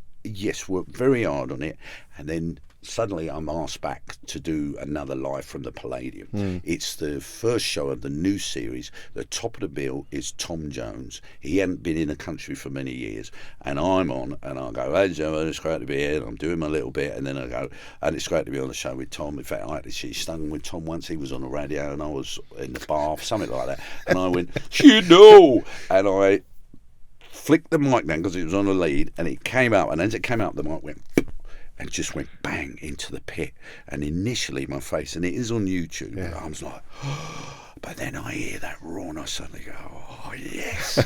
worked very hard on it, and then suddenly I'm asked back to do another live from the Palladium. It's the first show of the new series. The top of the bill is Tom Jones. He hadn't been in the country for many years, and I'm on, and I go, hey Joe, it's great to be here, and I'm doing my little bit, and then I go, and it's great to be on the show with Tom. In fact, I actually stung with Tom once. He was on the radio and I was in the bath, something like that, and I went, and I flicked the mic down because it was on a lead, and it came out, and as it came out, the mic went and just went bang into the pit. And initially my face, and it is on YouTube, I was like, but then I hear that roar and I suddenly go, oh yes.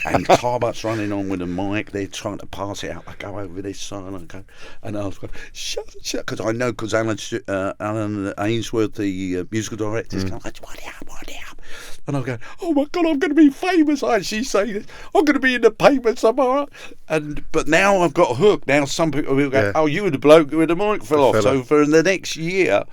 And Tarbuck's running on with a mic, they're trying to pass it out. I go over this side and I go, and I was going, shut, because I know, because Alan Ainsworth, the musical director, is going, what up? And I'm going, oh my God, I'm going to be famous. I actually say this, I'm going to be in the paper somewhere. But now I've got hooked. Now some people will go, oh, you were the bloke who the mic fell off. So for the next year,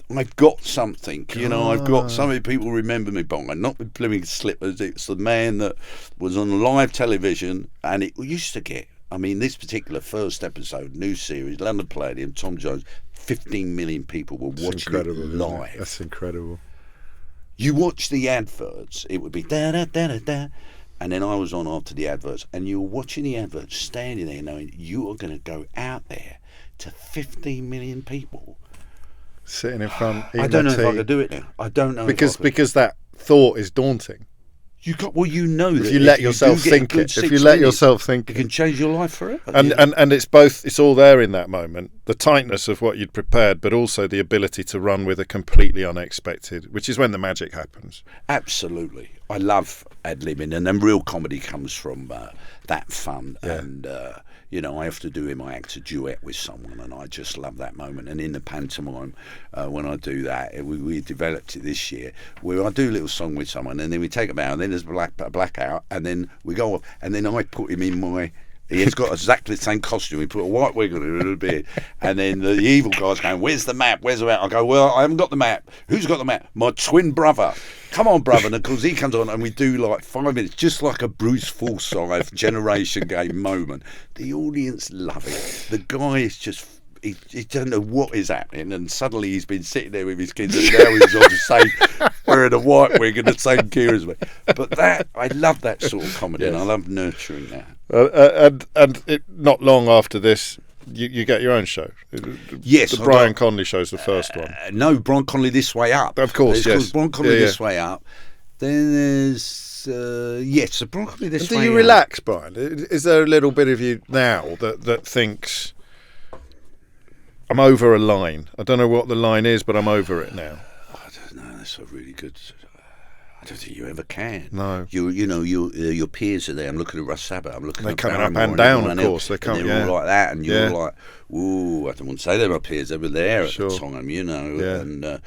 I've got something, I've got something people remember me by, not with blooming slippers. It's the man that was on live television, and it used to get, I mean, this particular first episode, new series, London Palladium, Tom Jones, 15 million people were watching it live. That's incredible. You watch the adverts, it would be da-da-da-da-da, and then I was on after the adverts, and you were watching the adverts, standing there knowing you are going to go out there to 15 million people. Sitting in front, I don't know if I could do it now. I don't know because that thought is daunting. You got that if you let yourself think it. If you let yourself think it can change your life forever. And it's both. It's all there in that moment. The tightness of what you'd prepared, but also the ability to run with a completely unexpected, which is when the magic happens. Absolutely, I love ad-libbing, and then real comedy comes from that fun. Yeah. And I have to do in my act a duet with someone, and I just love that moment. And in the pantomime, when I do that, we developed it this year, where I do a little song with someone, and then we take them out, and then there's a blackout, and then we go off, and then I put him in my... He's got exactly the same costume. We put a white wig on it and a beard. And then the evil guy's going, where's the map? Where's the map? I go, well, I haven't got the map. Who's got the map? My twin brother. Come on, brother. And of course he comes on, and we do like 5 minutes, just like a Bruce Forsyth Generation Game moment. The audience love it. The guy is just... He doesn't know what is happening, and suddenly he's been sitting there with his kids, and now he's on the same, wearing a white wig and the same gear as me. But I love that sort of comedy, and I love nurturing that. And not long after this, you get your own show. Yes, the Brian Conley show's the first one. No, Brian Conley This Way Up. Of course, yes. Brian Conley This Way Up. Then there's the Brian Conley This Way Up. Do you relax, Brian? Is there a little bit of you now that thinks, I'm over a line? I don't know what the line is, but I'm over it now. I don't know. That's a really good. I don't think you ever can. No. Your peers are there. I'm looking at Russ Sabat. I'm looking at coming up and down, of course. They come, they're all like that, and you're like, ooh, I don't want to say they're my peers. They were there at the time, and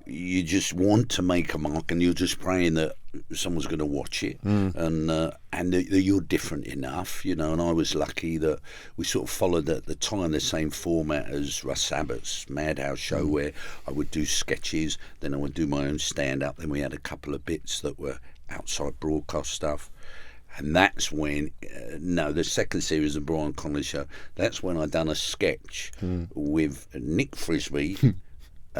you just want to make a mark, and you're just praying that someone's going to watch it, and that you're different enough, And I was lucky that we sort of followed at the time the same format as Russ Sabat's Madhouse show, where I would do sketches, then I would do my own stand-up, then we had a couple of bits that were outside broadcast stuff. And that's when, the second series of Brian Conley Show, that's when I done a sketch with Nick Frisbee,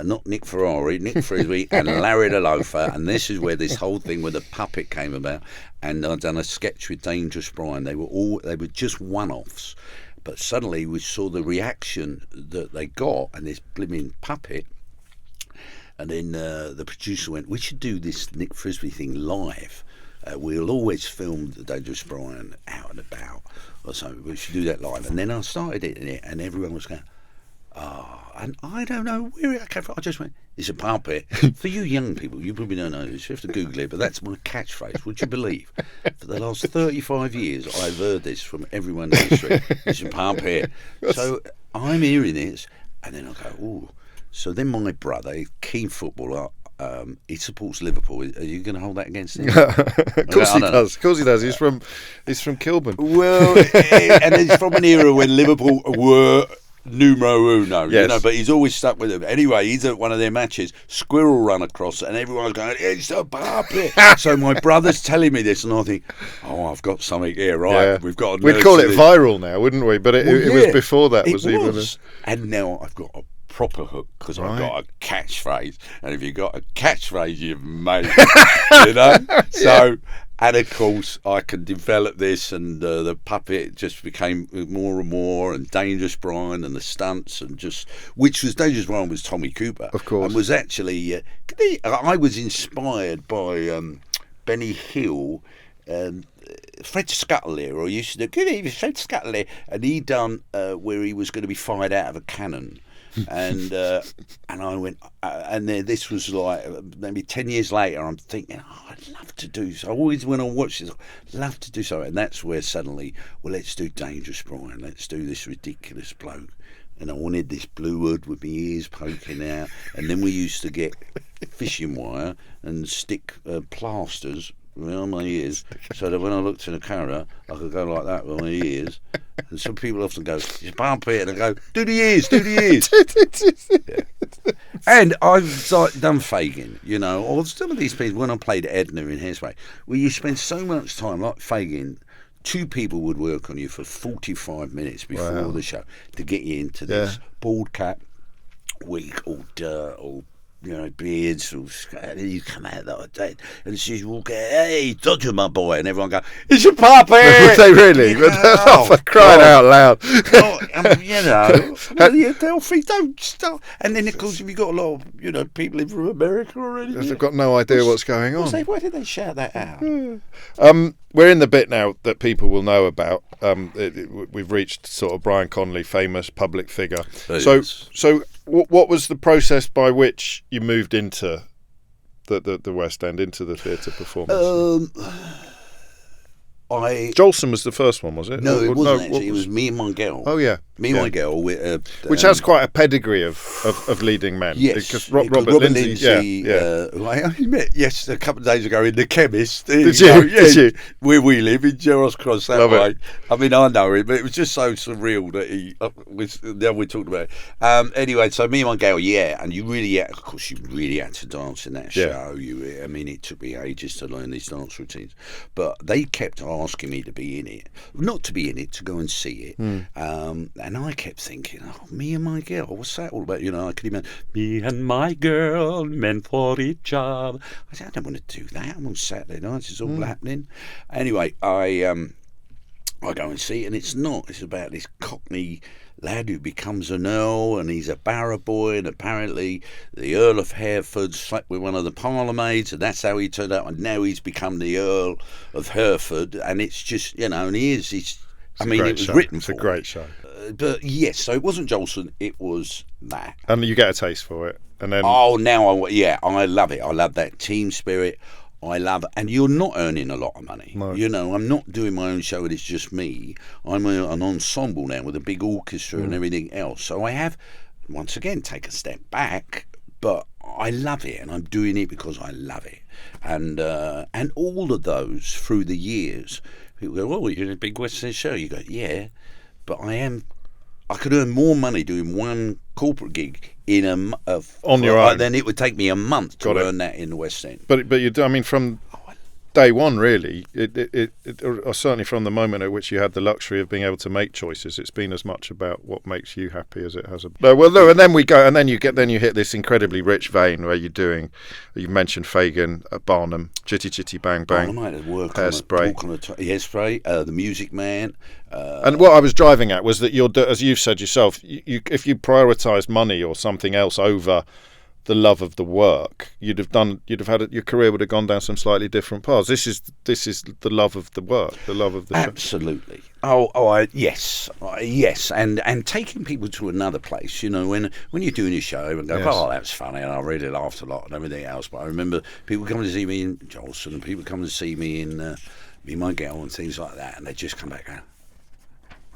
not Nick Ferrari, Nick Frisbee and Larry the Loafer, and this is where this whole thing with the puppet came about. And I'd done a sketch with Dangerous Brian. They were just one-offs, but suddenly we saw the reaction that they got, and this blimmin' puppet. And then the producer went, "We should do this Nick Frisbee thing live. We'll always film the Dangerous Brian out and about, or something. We should do that live." And then I started it, and everyone was going, and I don't know where it came from. I just went, "It's a puppet." For you young people, you probably don't know this. You have to Google it, but that's my catchphrase. Would you believe? For the last 35 years, I've heard this from everyone in the street. "It's a puppet." So I'm hearing this, and then I go, "Ooh." So then my brother, a keen footballer, he supports Liverpool. Are you going to hold that against him? Of course he does. Of course he does. He's from Kilburn. Well, and he's from an era when Liverpool were numero uno, but he's always stuck with them. Anyway, he's at one of their matches, squirrel run across, and everyone's going, "It's a puppet." So my brother's telling me this, and I think, I've got something here, right? Yeah. We've got. We'd call it viral now, wouldn't we? But it was before that. And now I've got a proper hook because I've got a catchphrase, and if you've got a catchphrase, you've made it, So. And of course, I can develop this, and the puppet just became more and more, and Dangerous Brian and the stunts, and which was Dangerous Brian was Tommy Cooper, of course, and was actually I was inspired by Benny Hill. Fred Scuttle here, or used to do good evening, Fred Scuttle here, and he done where he was going to be fired out of a cannon. And I went, and then this was like maybe 10 years later. I'm thinking, I'd love to do so. Always when I watch this, I'd love to do so. And that's where suddenly, let's do Dangerous Brian. Let's do this ridiculous bloke. And I wanted this blue hood with my ears poking out. And then we used to get fishing wire and stick plasters around my ears, so that when I looked in the camera, I could go like that with my ears. And some people often go, "It's a puppet," and I go, do the ears. Yeah. And I've done Fagin, or some of these people, when I played Edna in Hairspray, where you spend so much time, like Fagin, 2 people would work on you for 45 minutes before the show to get you into this bald cap, wig, all dirt, all beards, and you come out that day, and she's walking, "Hey, Dodger, my boy," and everyone go, "It's a puppet!" They really? For crying out loud. They'll think, don't stop. And then, of course, if you've got a lot of, people in from America already. They've got no idea what's going on. Why did they shout that out? We're in the bit now that people will know about. We've reached sort of Brian Conley, famous public figure. So what was the process by which you moved into the West End, into the theatre performance? Jolson was the first one, was it? No, it wasn't actually. It was Me and My Girl. Oh, yeah. Me and My Girl. Which has quite a pedigree of leading men. Yes. Because Robert Lindsay, who I only met, a couple of days ago in the chemist. Did you? Did you? Where we live, in Gerrards Cross, that Love way. it. I mean, I know it, but it was just so surreal that then we talked about it. Anyway, so Me and My Girl, and you really had to dance in that show. It took me ages to learn these dance routines. But they kept asking me to be in it. Not to be in it, to go and see it. And I kept thinking, Me and My Girl, what's that all about? I could imagine, me and my girl meant for each other. I said, I don't want to do that. I'm on Saturday nights, it's all happening. Anyway, I I go and see it, and it's not. It's about this Cockney lad who becomes an earl, and he's a barrow boy, and apparently the Earl of Hereford slept with one of the parlourmaids, and that's how he turned out, and now he's become the Earl of Hereford, and it's just, you know, and he's I mean, it was written for It's a great show. But yes, so it wasn't Jolson, it was that. And you get a taste for it. And then Oh, now I love it. I love that team spirit. I love it. And you're not earning a lot of money. No. You know, I'm not doing my own show and it's just me. I'm an ensemble now with a big orchestra and everything else. So I have, once again, take a step back, but I love it and I'm doing it because I love it. And all of those through the years, people go, oh, you're in a big West End show. You go, yeah, but I could earn more money doing one corporate gig in on your own. Then it would take me a month to earn that in the West End. But you do. I mean, from day one, really, or certainly from the moment at which you had the luxury of being able to make choices, it's been as much about what makes you happy as it has. No, and then we go, and then you hit this incredibly rich vein where you're doing. You mentioned Fagin, Barnum, Chitty Chitty Bang Bang, Hairspray, Hairspray, The Music Man. And what I was driving at was that as you've said yourself, if you prioritise money or something else over the love of the work, your career would have gone down some slightly different paths. This is the love of the work, the love of the absolutely. Yes, and taking people to another place. You know, when you're doing a show and go, oh, that's funny, and I really laughed a lot and everything else. But I remember people coming to see me in Jolson, and people coming to see me in Me My Girl and things like that, and they just come back going,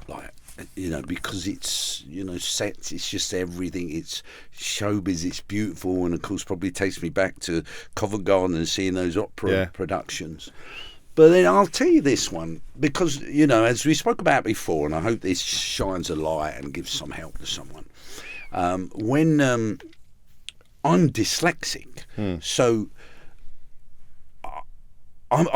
like, you know, because it's, you know, sets, it's just everything, it's showbiz, it's beautiful, and of course probably takes me back to Covent Garden and seeing those opera productions. But then I'll tell you this one, because, you know, as we spoke about before, and I hope this shines a light and gives some help to someone, when I'm dyslexic, so I'm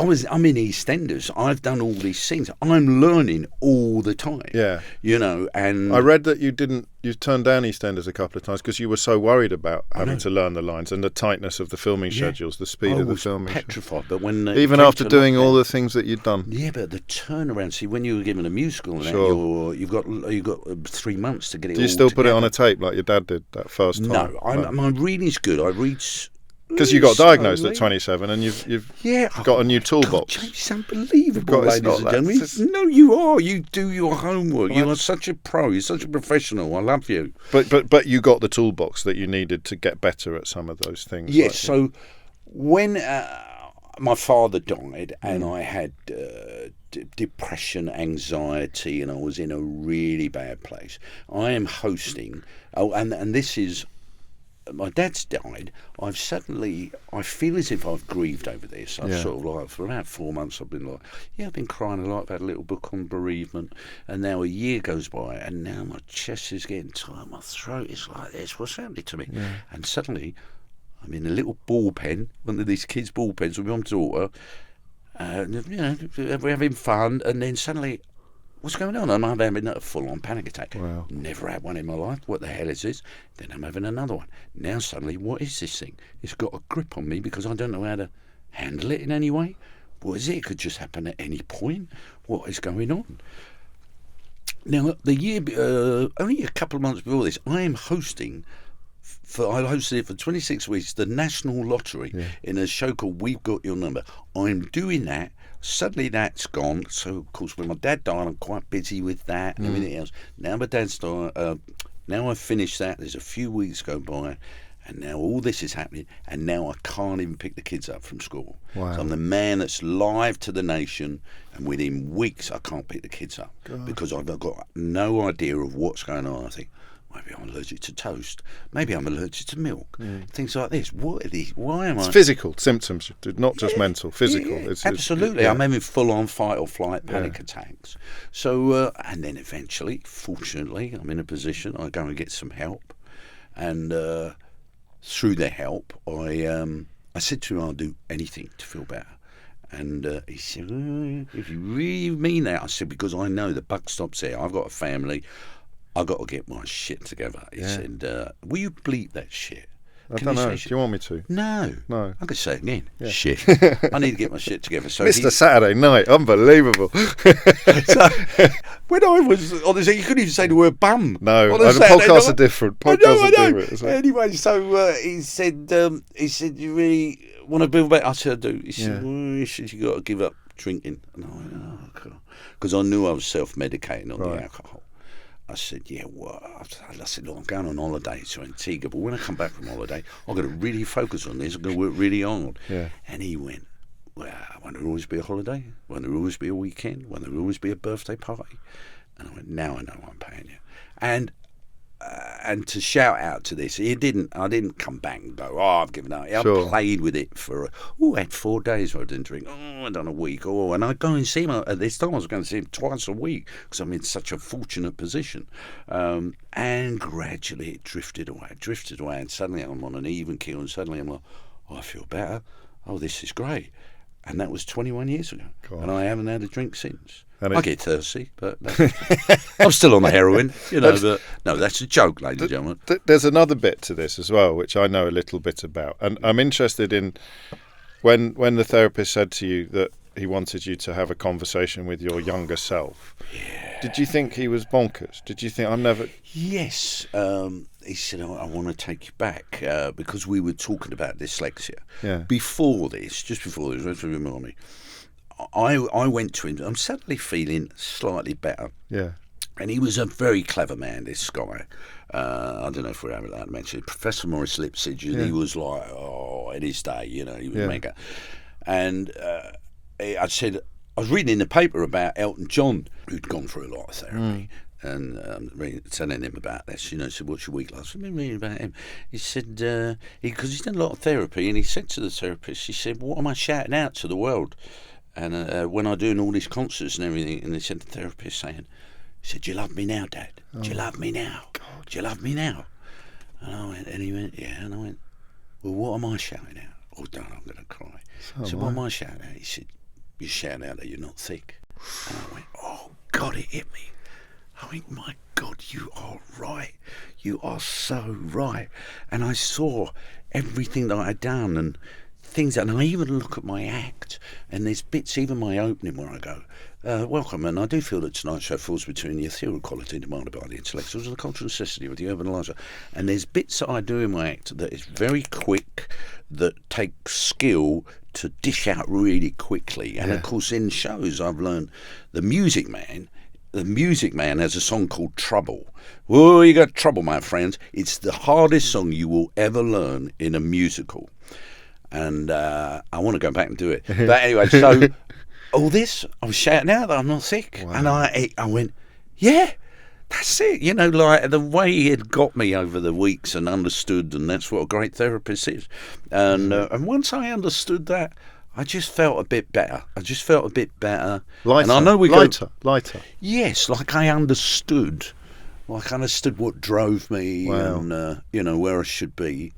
in EastEnders. I've done all these things. I'm learning all the time. Yeah, you know. And I read that you turned down EastEnders a couple of times because you were so worried about having to learn the lines and the tightness of the filming schedules, the speed of the filming. Petrified. But when even after doing all the things that you'd done. Yeah, but the turnaround. See, when you were given a musical, and you've got 3 months to get it. Do you still put it on a tape like your dad did that first time? No, my reading's good. I read. Because you got diagnosed at 27 and you've got a new toolbox. It's unbelievable, ladies and gentlemen. No, you are. You do your homework. You are such a pro. You're such a professional. I love you. But you got the toolbox that you needed to get better at some of those things. Yes. So when my father died and I had depression, anxiety, and I was in a really bad place, I am hosting. And this is. My dad's died. I feel as if I've grieved over this. I've sort of like, for about 4 months, I've been like, I've been crying a lot. I've had a little book on bereavement. And now a year goes by, and now my chest is getting tight. My throat is like this. What's happening to me? Yeah. And suddenly, I'm in a little ball pen, one of these kids' ball pens with my daughter. You know, we're having fun, and then suddenly, what's going on? I'm having a full-on panic attack. Wow. Never had one in my life. What the hell is this? Then I'm having another one. Now suddenly, what is this thing? It's got a grip on me because I don't know how to handle it in any way. What is it? It could just happen at any point. What is going on? Now, the year, only a couple of months before this, I am hosting, I hosted it for 26 weeks, the National Lottery in a show called We've Got Your Number. I'm doing that. Suddenly that's gone. So, of course, when my dad died, I'm quite busy with that and everything else. Now my dad's died. Now I've finished that. There's a few weeks go by, and now all this is happening, and now I can't even pick the kids up from school. Wow. So I'm the man that's live to the nation, and within weeks I can't pick the kids up because I've got no idea of what's going on. I think, maybe I'm allergic to toast. Maybe I'm allergic to milk. Things like this. What are these? Why am I? It's physical symptoms, not just mental. Physical. Yeah, absolutely. I'm having full-on fight or flight panic attacks. So, and then eventually, fortunately, I'm in a position. I go and get some help, and through the help, I said to him, "I'll do anything to feel better." And he said, "If you really mean that," I said, "because I know the buck stops here. I've got a family. I've got to get my shit together." He said, "Will you bleep that shit?" I don't know. Do you want me to? No. I could say it again. Yeah. Shit. I need to get my shit together. So Mr. Saturday Night, unbelievable. So, when I was on this, you couldn't even say the word bum. No, the podcasts are different. Podcasts are different. Anyway, so he said, you really want to build back? I said, I do. He said, you got to give up drinking. And I went, oh, God. Because I knew I was self-medicating on the alcohol. I said, yeah, well, I said, look, I'm going on holiday to Antigua, but when I come back from holiday, I've got to really focus on this. I'm going to work really hard. Yeah. And he went, well, won't there always be a holiday? Won't there always be a weekend? Won't there always be a birthday party? And I went, now I know I'm paying you. And to shout out to this, I didn't come back and go, I've given up. I played with it for, I had 4 days where I didn't drink. I done a week. And I'd go and see him. At this time, I was going to see him twice a week because I'm in such a fortunate position. And gradually it drifted away. And suddenly I'm on an even keel. And suddenly I'm like, I feel better. Oh, this is great. And that was 21 years ago. God. And I haven't had a drink since. I get thirsty, but I'm still on the heroin, But no, that's a joke, ladies and gentlemen. There's another bit to this as well, which I know a little bit about, and I'm interested in when the therapist said to you that he wanted you to have a conversation with your younger self. Yeah. Did you think he was bonkers? Did you think Yes. He said, I want to take you back because we were talking about dyslexia. Yeah. Just before this, let's remind me. I went to him. I'm suddenly feeling slightly better. Yeah. And he was a very clever man, this guy. I don't know if we're ever allowed to mention it. Professor Maurice Lipsitch, and he was like, in his day, he was mega. And I said, I was reading in the paper about Elton John, who'd gone through a lot of therapy. And telling him about this, said, what's your week like? So I've been reading about him. He said, because he's done a lot of therapy, and he said to the therapist, he said, what am I shouting out to the world? And when I'm doing all these concerts and everything, and they said the therapist saying, he said, do you love me now, Dad? Do you love me now? God. Do you love me now? And he went, yeah. And I went, well, what am I shouting out? Oh, don't, I'm going to cry. I said, what am I shouting out? He said, you're shouting out that you're not thick. And I went, oh, God, it hit me. I went, my God, you are right. You are so right. And I saw everything that I'd done and things, and I even look at my act, and there's bits, even my opening, where I go, welcome, and I do feel that tonight's show falls between the ethereal quality demanded by the intellectuals and the cultural necessity of the urban lifer. And there's bits that I do in my act that is very quick, that takes skill to dish out really quickly. And of course, in shows, I've learned the Music Man has a song called Trouble. Oh, you got trouble, my friends. It's the hardest song you will ever learn in a musical. And I want to go back and do it. But anyway, so all this, I was shouting out that I'm not sick. Wow. And I went, yeah, that's it. Like the way he had got me over the weeks and understood, and that's what a great therapist is. And once I understood that, I just felt a bit better. Lighter. And I know lighter. Yes, like I understood. What drove me and, where I should be.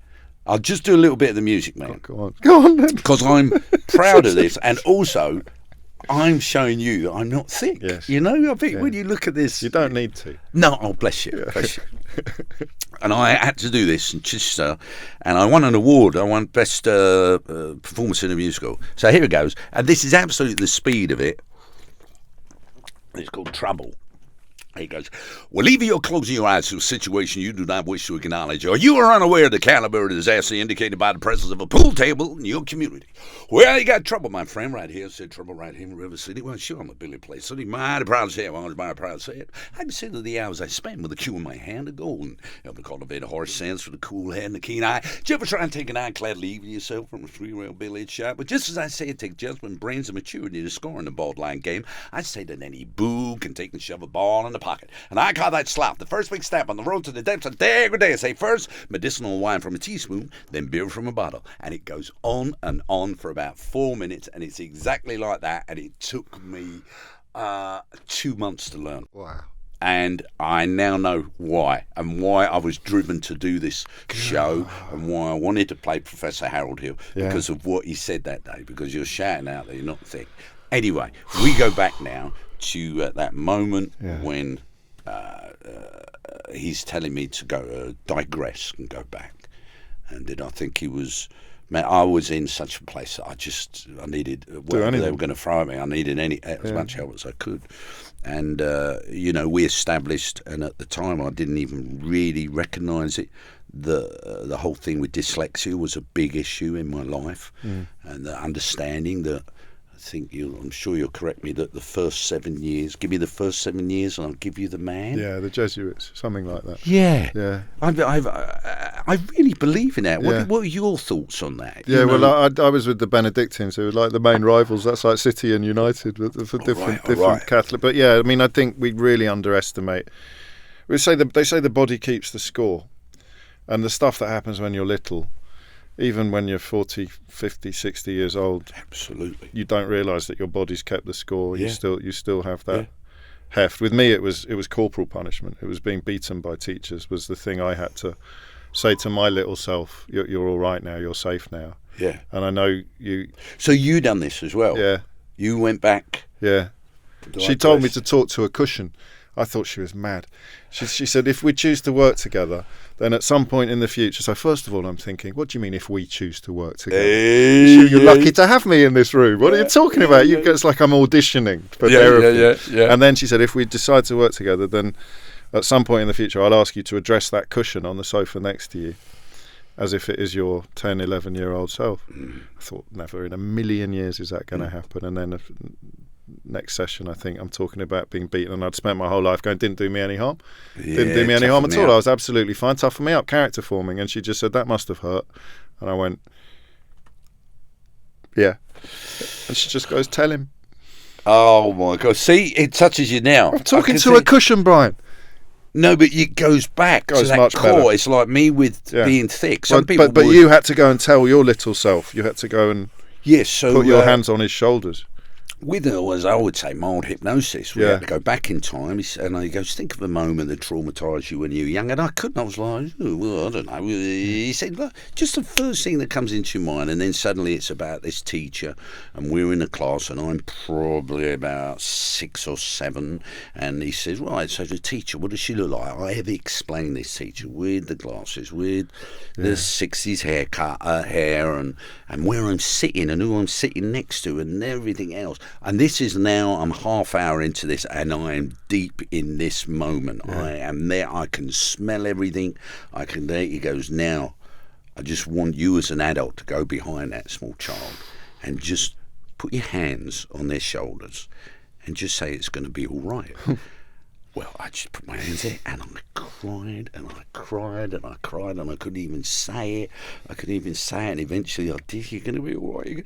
I'll just do a little bit of the Music Man. Oh, go on then. Because I'm proud of this, and also I'm showing you that I'm not thick. Yes. I think when you look at this, you don't need to. No, oh bless you, bless you. And I had to do this in Chichester, and I won an award. I won best performance in a musical. So here it goes, and this is absolutely the speed of it. It's called Trouble. He goes, well, either you're closing your eyes to a situation you do not wish to acknowledge, or you are unaware of the caliber of disaster indicated by the presence of a pool table in your community. Well, you got trouble, my friend, right here. Said trouble right here in River City. Well, sure, I'm a Billy Place City. Mighty proud to say it. I was mighty proud to say it. I consider the hours I spend with a cue in my hand of gold and help to cultivate a horse sense with a cool head and a keen eye. Did you ever try and take an ironclad leave of yourself from a three-rail village shop? But just as I say it takes judgment, brains, and maturity to score in the ball-line game, I say that any boob can take and shove a ball in the pocket. And I call that slap. The first big step on the road to the depths of degradation. Say first, medicinal wine from a teaspoon, then beer from a bottle. And it goes on and on for about 4 minutes, and it's exactly like that. And it took me 2 months to learn. Wow. And I now know why, and why I was driven to do this show, and why I wanted to play Professor Harold Hill, because of what he said that day, because you're shouting out that you're not thick. Anyway, we go back now to that moment when he's telling me to go digress and go back. And then I think he was. Man, I was in such a place that I needed whatever they were going to throw at me. I needed as much help as I could. And, we established, and at the time I didn't even really recognise it, the whole thing with dyslexia was a big issue in my life. And the understanding that, I'm sure you'll correct me, that the first 7 years, give me the first 7 years and I'll give you the man. Yeah, the Jesuits, something like that. Yeah. I really believe in that. What are your thoughts on that? Yeah, well, I was with the Benedictines, who were like the main rivals. That's like City and United for different Catholic. But yeah, I mean, I think we really underestimate. They say the body keeps the score, and the stuff that happens when you're little, even when you're 40, 50, 60 years old, absolutely, you don't realise that your body's kept the score. You still have that heft. With me, it was corporal punishment. It was being beaten by teachers was the thing I had to say to my little self. You're all right now. You're safe now. Yeah. And I know you. So you done this as well. Yeah. You went back. Yeah. She told me to talk to a cushion. I thought she was mad. She said, if we choose to work together, then at some point in the future. So first of all, I'm thinking, what do you mean if we choose to work together? You're lucky to have me in this room. What are you talking about? It's like I'm auditioning for therapy. Yeah. And then she said, if we decide to work together, then at some point in the future, I'll ask you to address that cushion on the sofa next to you as if it is your 10, 11-year-old self. I thought, never in a million years is that going to happen. And then next session, I think I'm talking about being beaten, and I'd spent my whole life going, didn't do me any harm. Didn't do me any harm at all. I was absolutely fine, toughen me up, character forming. And she just said, that must have hurt. And I went, yeah. And she just goes, tell him. Oh my God. See, it touches you now. I'm talking to a cushion, Brian. No, but it goes back to that core. Better. It's like me with being thick. Some people but you had to go and tell your little self. You had to go and put your hands on his shoulders. With it was, I would say, mild hypnosis. We had to go back in time, and he goes, think of a moment that traumatised you when you were young. And I couldn't. I was like, I don't know. He said, look, just the first thing that comes into your mind, and then suddenly it's about this teacher, and we're in a class, and I'm probably about 6 or 7, and he says, right, so the teacher, what does she look like? I have explained this teacher with the glasses, with the 60s hair, and where I'm sitting, and who I'm sitting next to, and everything else. And this is now, I'm half hour into this, and I am deep in this moment. I am there. I can smell everything. He goes, now, I just want you as an adult to go behind that small child and just put your hands on their shoulders and just say it's going to be all right. Well, I just put my hands there, and I cried, and I cried, and I cried, and I couldn't even say it. And eventually I did. You're going to be all right.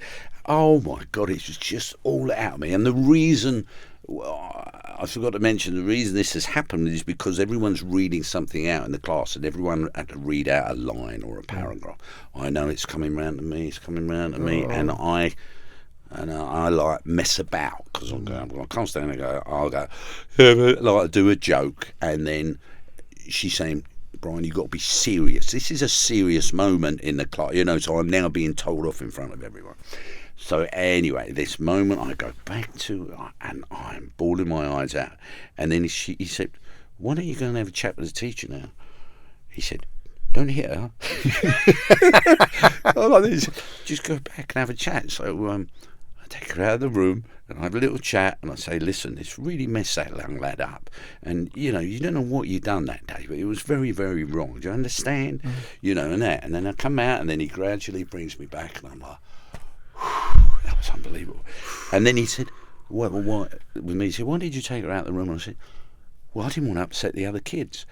Oh, my God, it was just all out of me. And the reason, I forgot to mention, the reason this has happened is because everyone's reading something out in the class, and everyone had to read out a line or a paragraph. I know it's coming round to me, and I like mess about because I can't stand there. I'll go, like do a joke, and then she's saying, Brian, you've got to be serious. This is a serious moment in the class, so I'm now being told off in front of everyone. So anyway, this moment I go back to, and I'm bawling my eyes out. And then he said, why don't you go and have a chat with the teacher now? He said, don't hit her. Just go back and have a chat. So I take her out of the room, and I have a little chat, and I say, listen, it's really messed that young lad up. And, you don't know what you've done that day, but it was very, very wrong. Do you understand? And that. And then I come out, and then he gradually brings me back, and I'm like, that was unbelievable. And then he said, what, with me, he said, why did you take her out of the room? And I said, well, I didn't want to upset the other kids.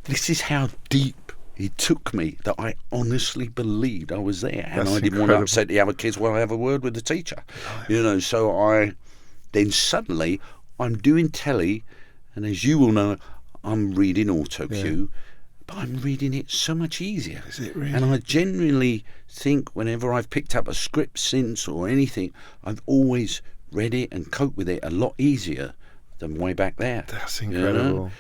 This is how deep he took me, that I honestly believed I was there. And I didn't want to upset the other kids while I have a word with the teacher. So then suddenly I'm doing telly, and as you will know, I'm reading autocue, but I'm reading it so much easier. Is it really? And I genuinely think whenever I've picked up a script since or anything, I've always read it and coped with it a lot easier than way back there. That's incredible.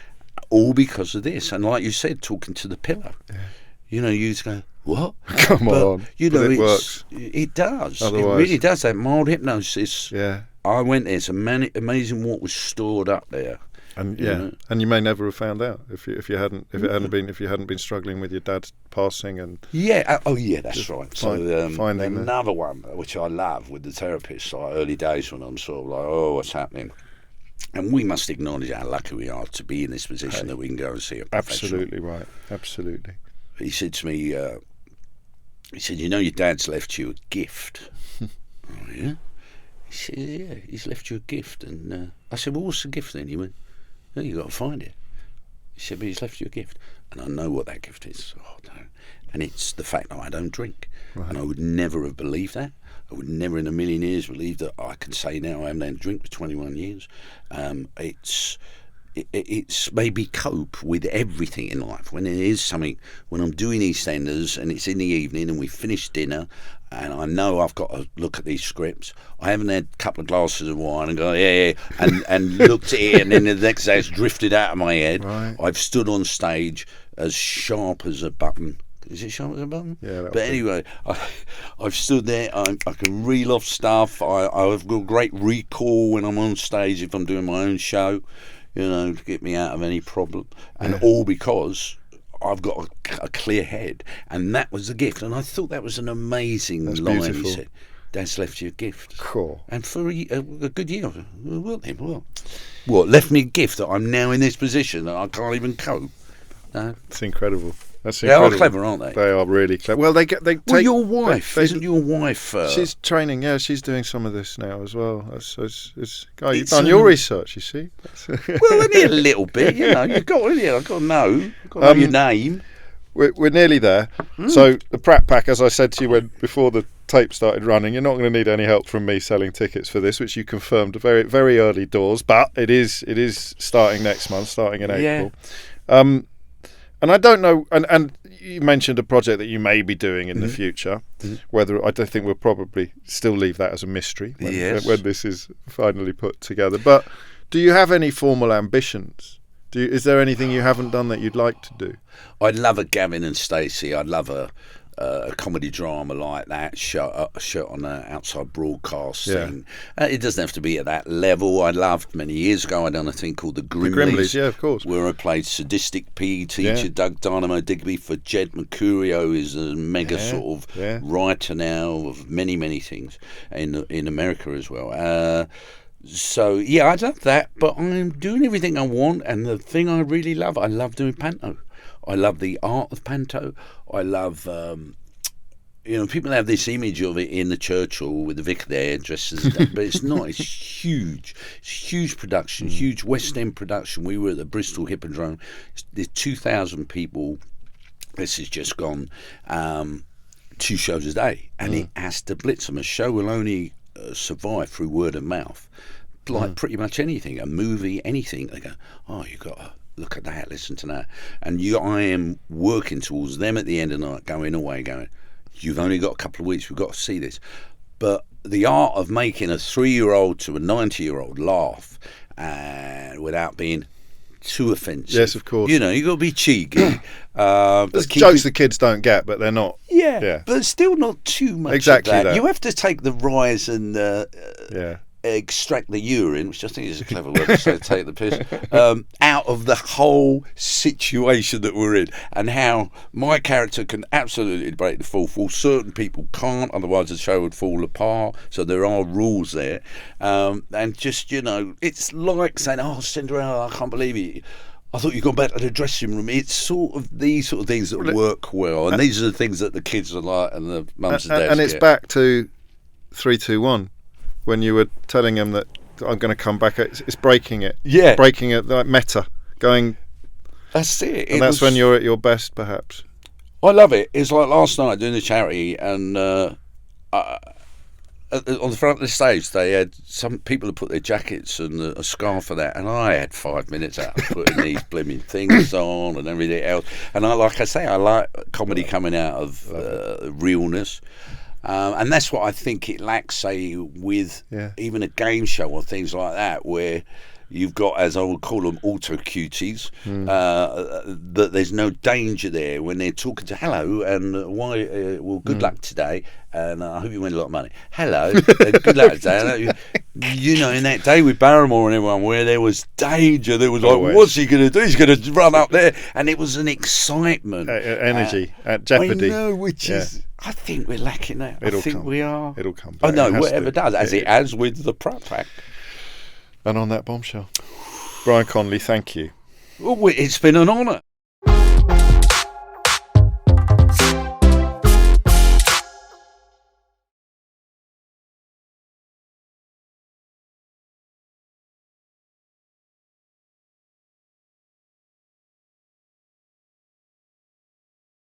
All because of this. And like you said, talking to the pillow. Yeah. You just go, what? Come on. But it works. It does. Otherwise, it really does. That mild hypnosis. Yeah. I went there. It's amazing what was stored up there. And know? and you may never have found out if you hadn't been struggling with your dad passing and that's right. So finding another one which I love with the therapist, like early days when I'm sort of like, oh, what's happening? And we must acknowledge how lucky we are to be in this position that we can go and see a professional. Absolutely right. Absolutely. He said to me, he said, you know, your dad's left you a gift. Oh yeah. He said, yeah, he's left you a gift. And I said, well, what's the gift then? He went, no, you got to find it. He said, but he's left you a gift. And I know what that gift is. Oh, no. And it's the fact that I don't drink. Right. And I would never have believed that. I would never in a million years believe that I can say now I haven't had a drink for 21 years. It's made me cope with everything in life. When there is something, when I'm doing EastEnders and it's in the evening and we finish dinner and I know I've got to look at these scripts, I haven't had a couple of glasses of wine and go, and looked at it, and then the next day it's drifted out of my head. Right. I've stood on stage as sharp as a button. Is it sharp as a button? Yeah. But anyway, I've stood there. I can reel off stuff. I've got great recall when I'm on stage if I'm doing my own show, you know, to get me out of any problem. And all because I've got a clear head. And that was the gift. And I thought that was an amazing line. Beautiful. He said, Dad's left you a gift. Cool. And for a good year. Well, what, left me a gift that I'm now in this position that I can't even cope? No. It's incredible. They are clever, aren't they? They are really clever. Well, your wife, isn't your wife? She's training. Yeah, she's doing some of this now as well. You've done your research, you see. Well, only a little bit. You know, I've got to know your name. We're nearly there. So the Pratt Pack, as I said to you before the tape started running, you're not going to need any help from me selling tickets for this, which you confirmed very, very early doors. But it is starting next month, starting in April. Yeah. And I don't know, and you mentioned a project that you may be doing in the future, whether I don't think we'll probably still leave that as a mystery when this is finally put together. But do you have any formal ambitions? Is there anything you haven't done that you'd like to do? I'd love a Gavin and Stacey. I'd love a comedy drama like that, shot on an outside broadcasting. It doesn't have to be at that level. I loved many years ago, I done a thing called The Grimleys. Yeah, of course. Where I played sadistic PE teacher Doug Dynamo Digby for Jed Mercurio, who's a mega sort of writer now of many, many things in America as well. So, I'd love that, but I'm doing everything I want, and the thing I really love, I love doing panto. I love the art of panto. I love, people have this image of it in the church hall with the vicar there dressed as that, but it's not. It's huge. It's huge production, huge West End production. We were at the Bristol Hippodrome. There's 2,000 people. This has just gone 2 shows a day, and it has to blitz them. A show will only survive through word of mouth, like pretty much anything, a movie, anything. They go, oh, you got to look at that, listen to that. And I am working towards them at the end of the night, going, you've only got a couple of weeks, we've got to see this. But the art of making a 3-year-old to a 90-year-old laugh without being too offensive. Yes, of course. You know, you've got to be cheeky. Jokes the kids don't get, but they're not. Yeah. But still not too much exactly of that. that. You have to take the rise and extract the urine, which I think is a clever word to say, take the piss, out of the whole situation that we're in, and how my character can absolutely break the fourth wall. Certain people can't, otherwise the show would fall apart. So there are rules there, and just it's like saying, "Oh, Cinderella, I can't believe it. I thought you'd gone back to the dressing room." It's sort of these sort of things that work well, and these are the things that the kids are like, and the mums and dads. And it's back to 3, 2, 1. When you were telling him that I'm going to come back, it's breaking it. Yeah. Breaking it, like meta. Going. That's it. And that's when you're at your best, perhaps. I love it. It's like last night doing the charity, and on the front of the stage, they had some people had put their jackets and a scarf for that, and I had 5 minutes out of putting these blimmin' things on and everything else. And I like comedy coming out of realness. And that's what I think it lacks, say, with even a game show or things like that, where You've got, as I would call them, auto cuties. That there's no danger there when they're talking to hello and why. Well, good luck today, and I hope you win a lot of money. Hello, good luck today. You know, in that day with Barrymore and everyone, where there was danger, there was like, Always. what's he going to do? He's going to run up there, and it was an excitement, energy at jeopardy. I know, which is. I think we're lacking that. It'll I think come. we are. It'll come back. Oh no, It has whatever to. does, as it has with the Pratt Pack. And on that bombshell, Brian Conley, thank you. Well, it's been an honour.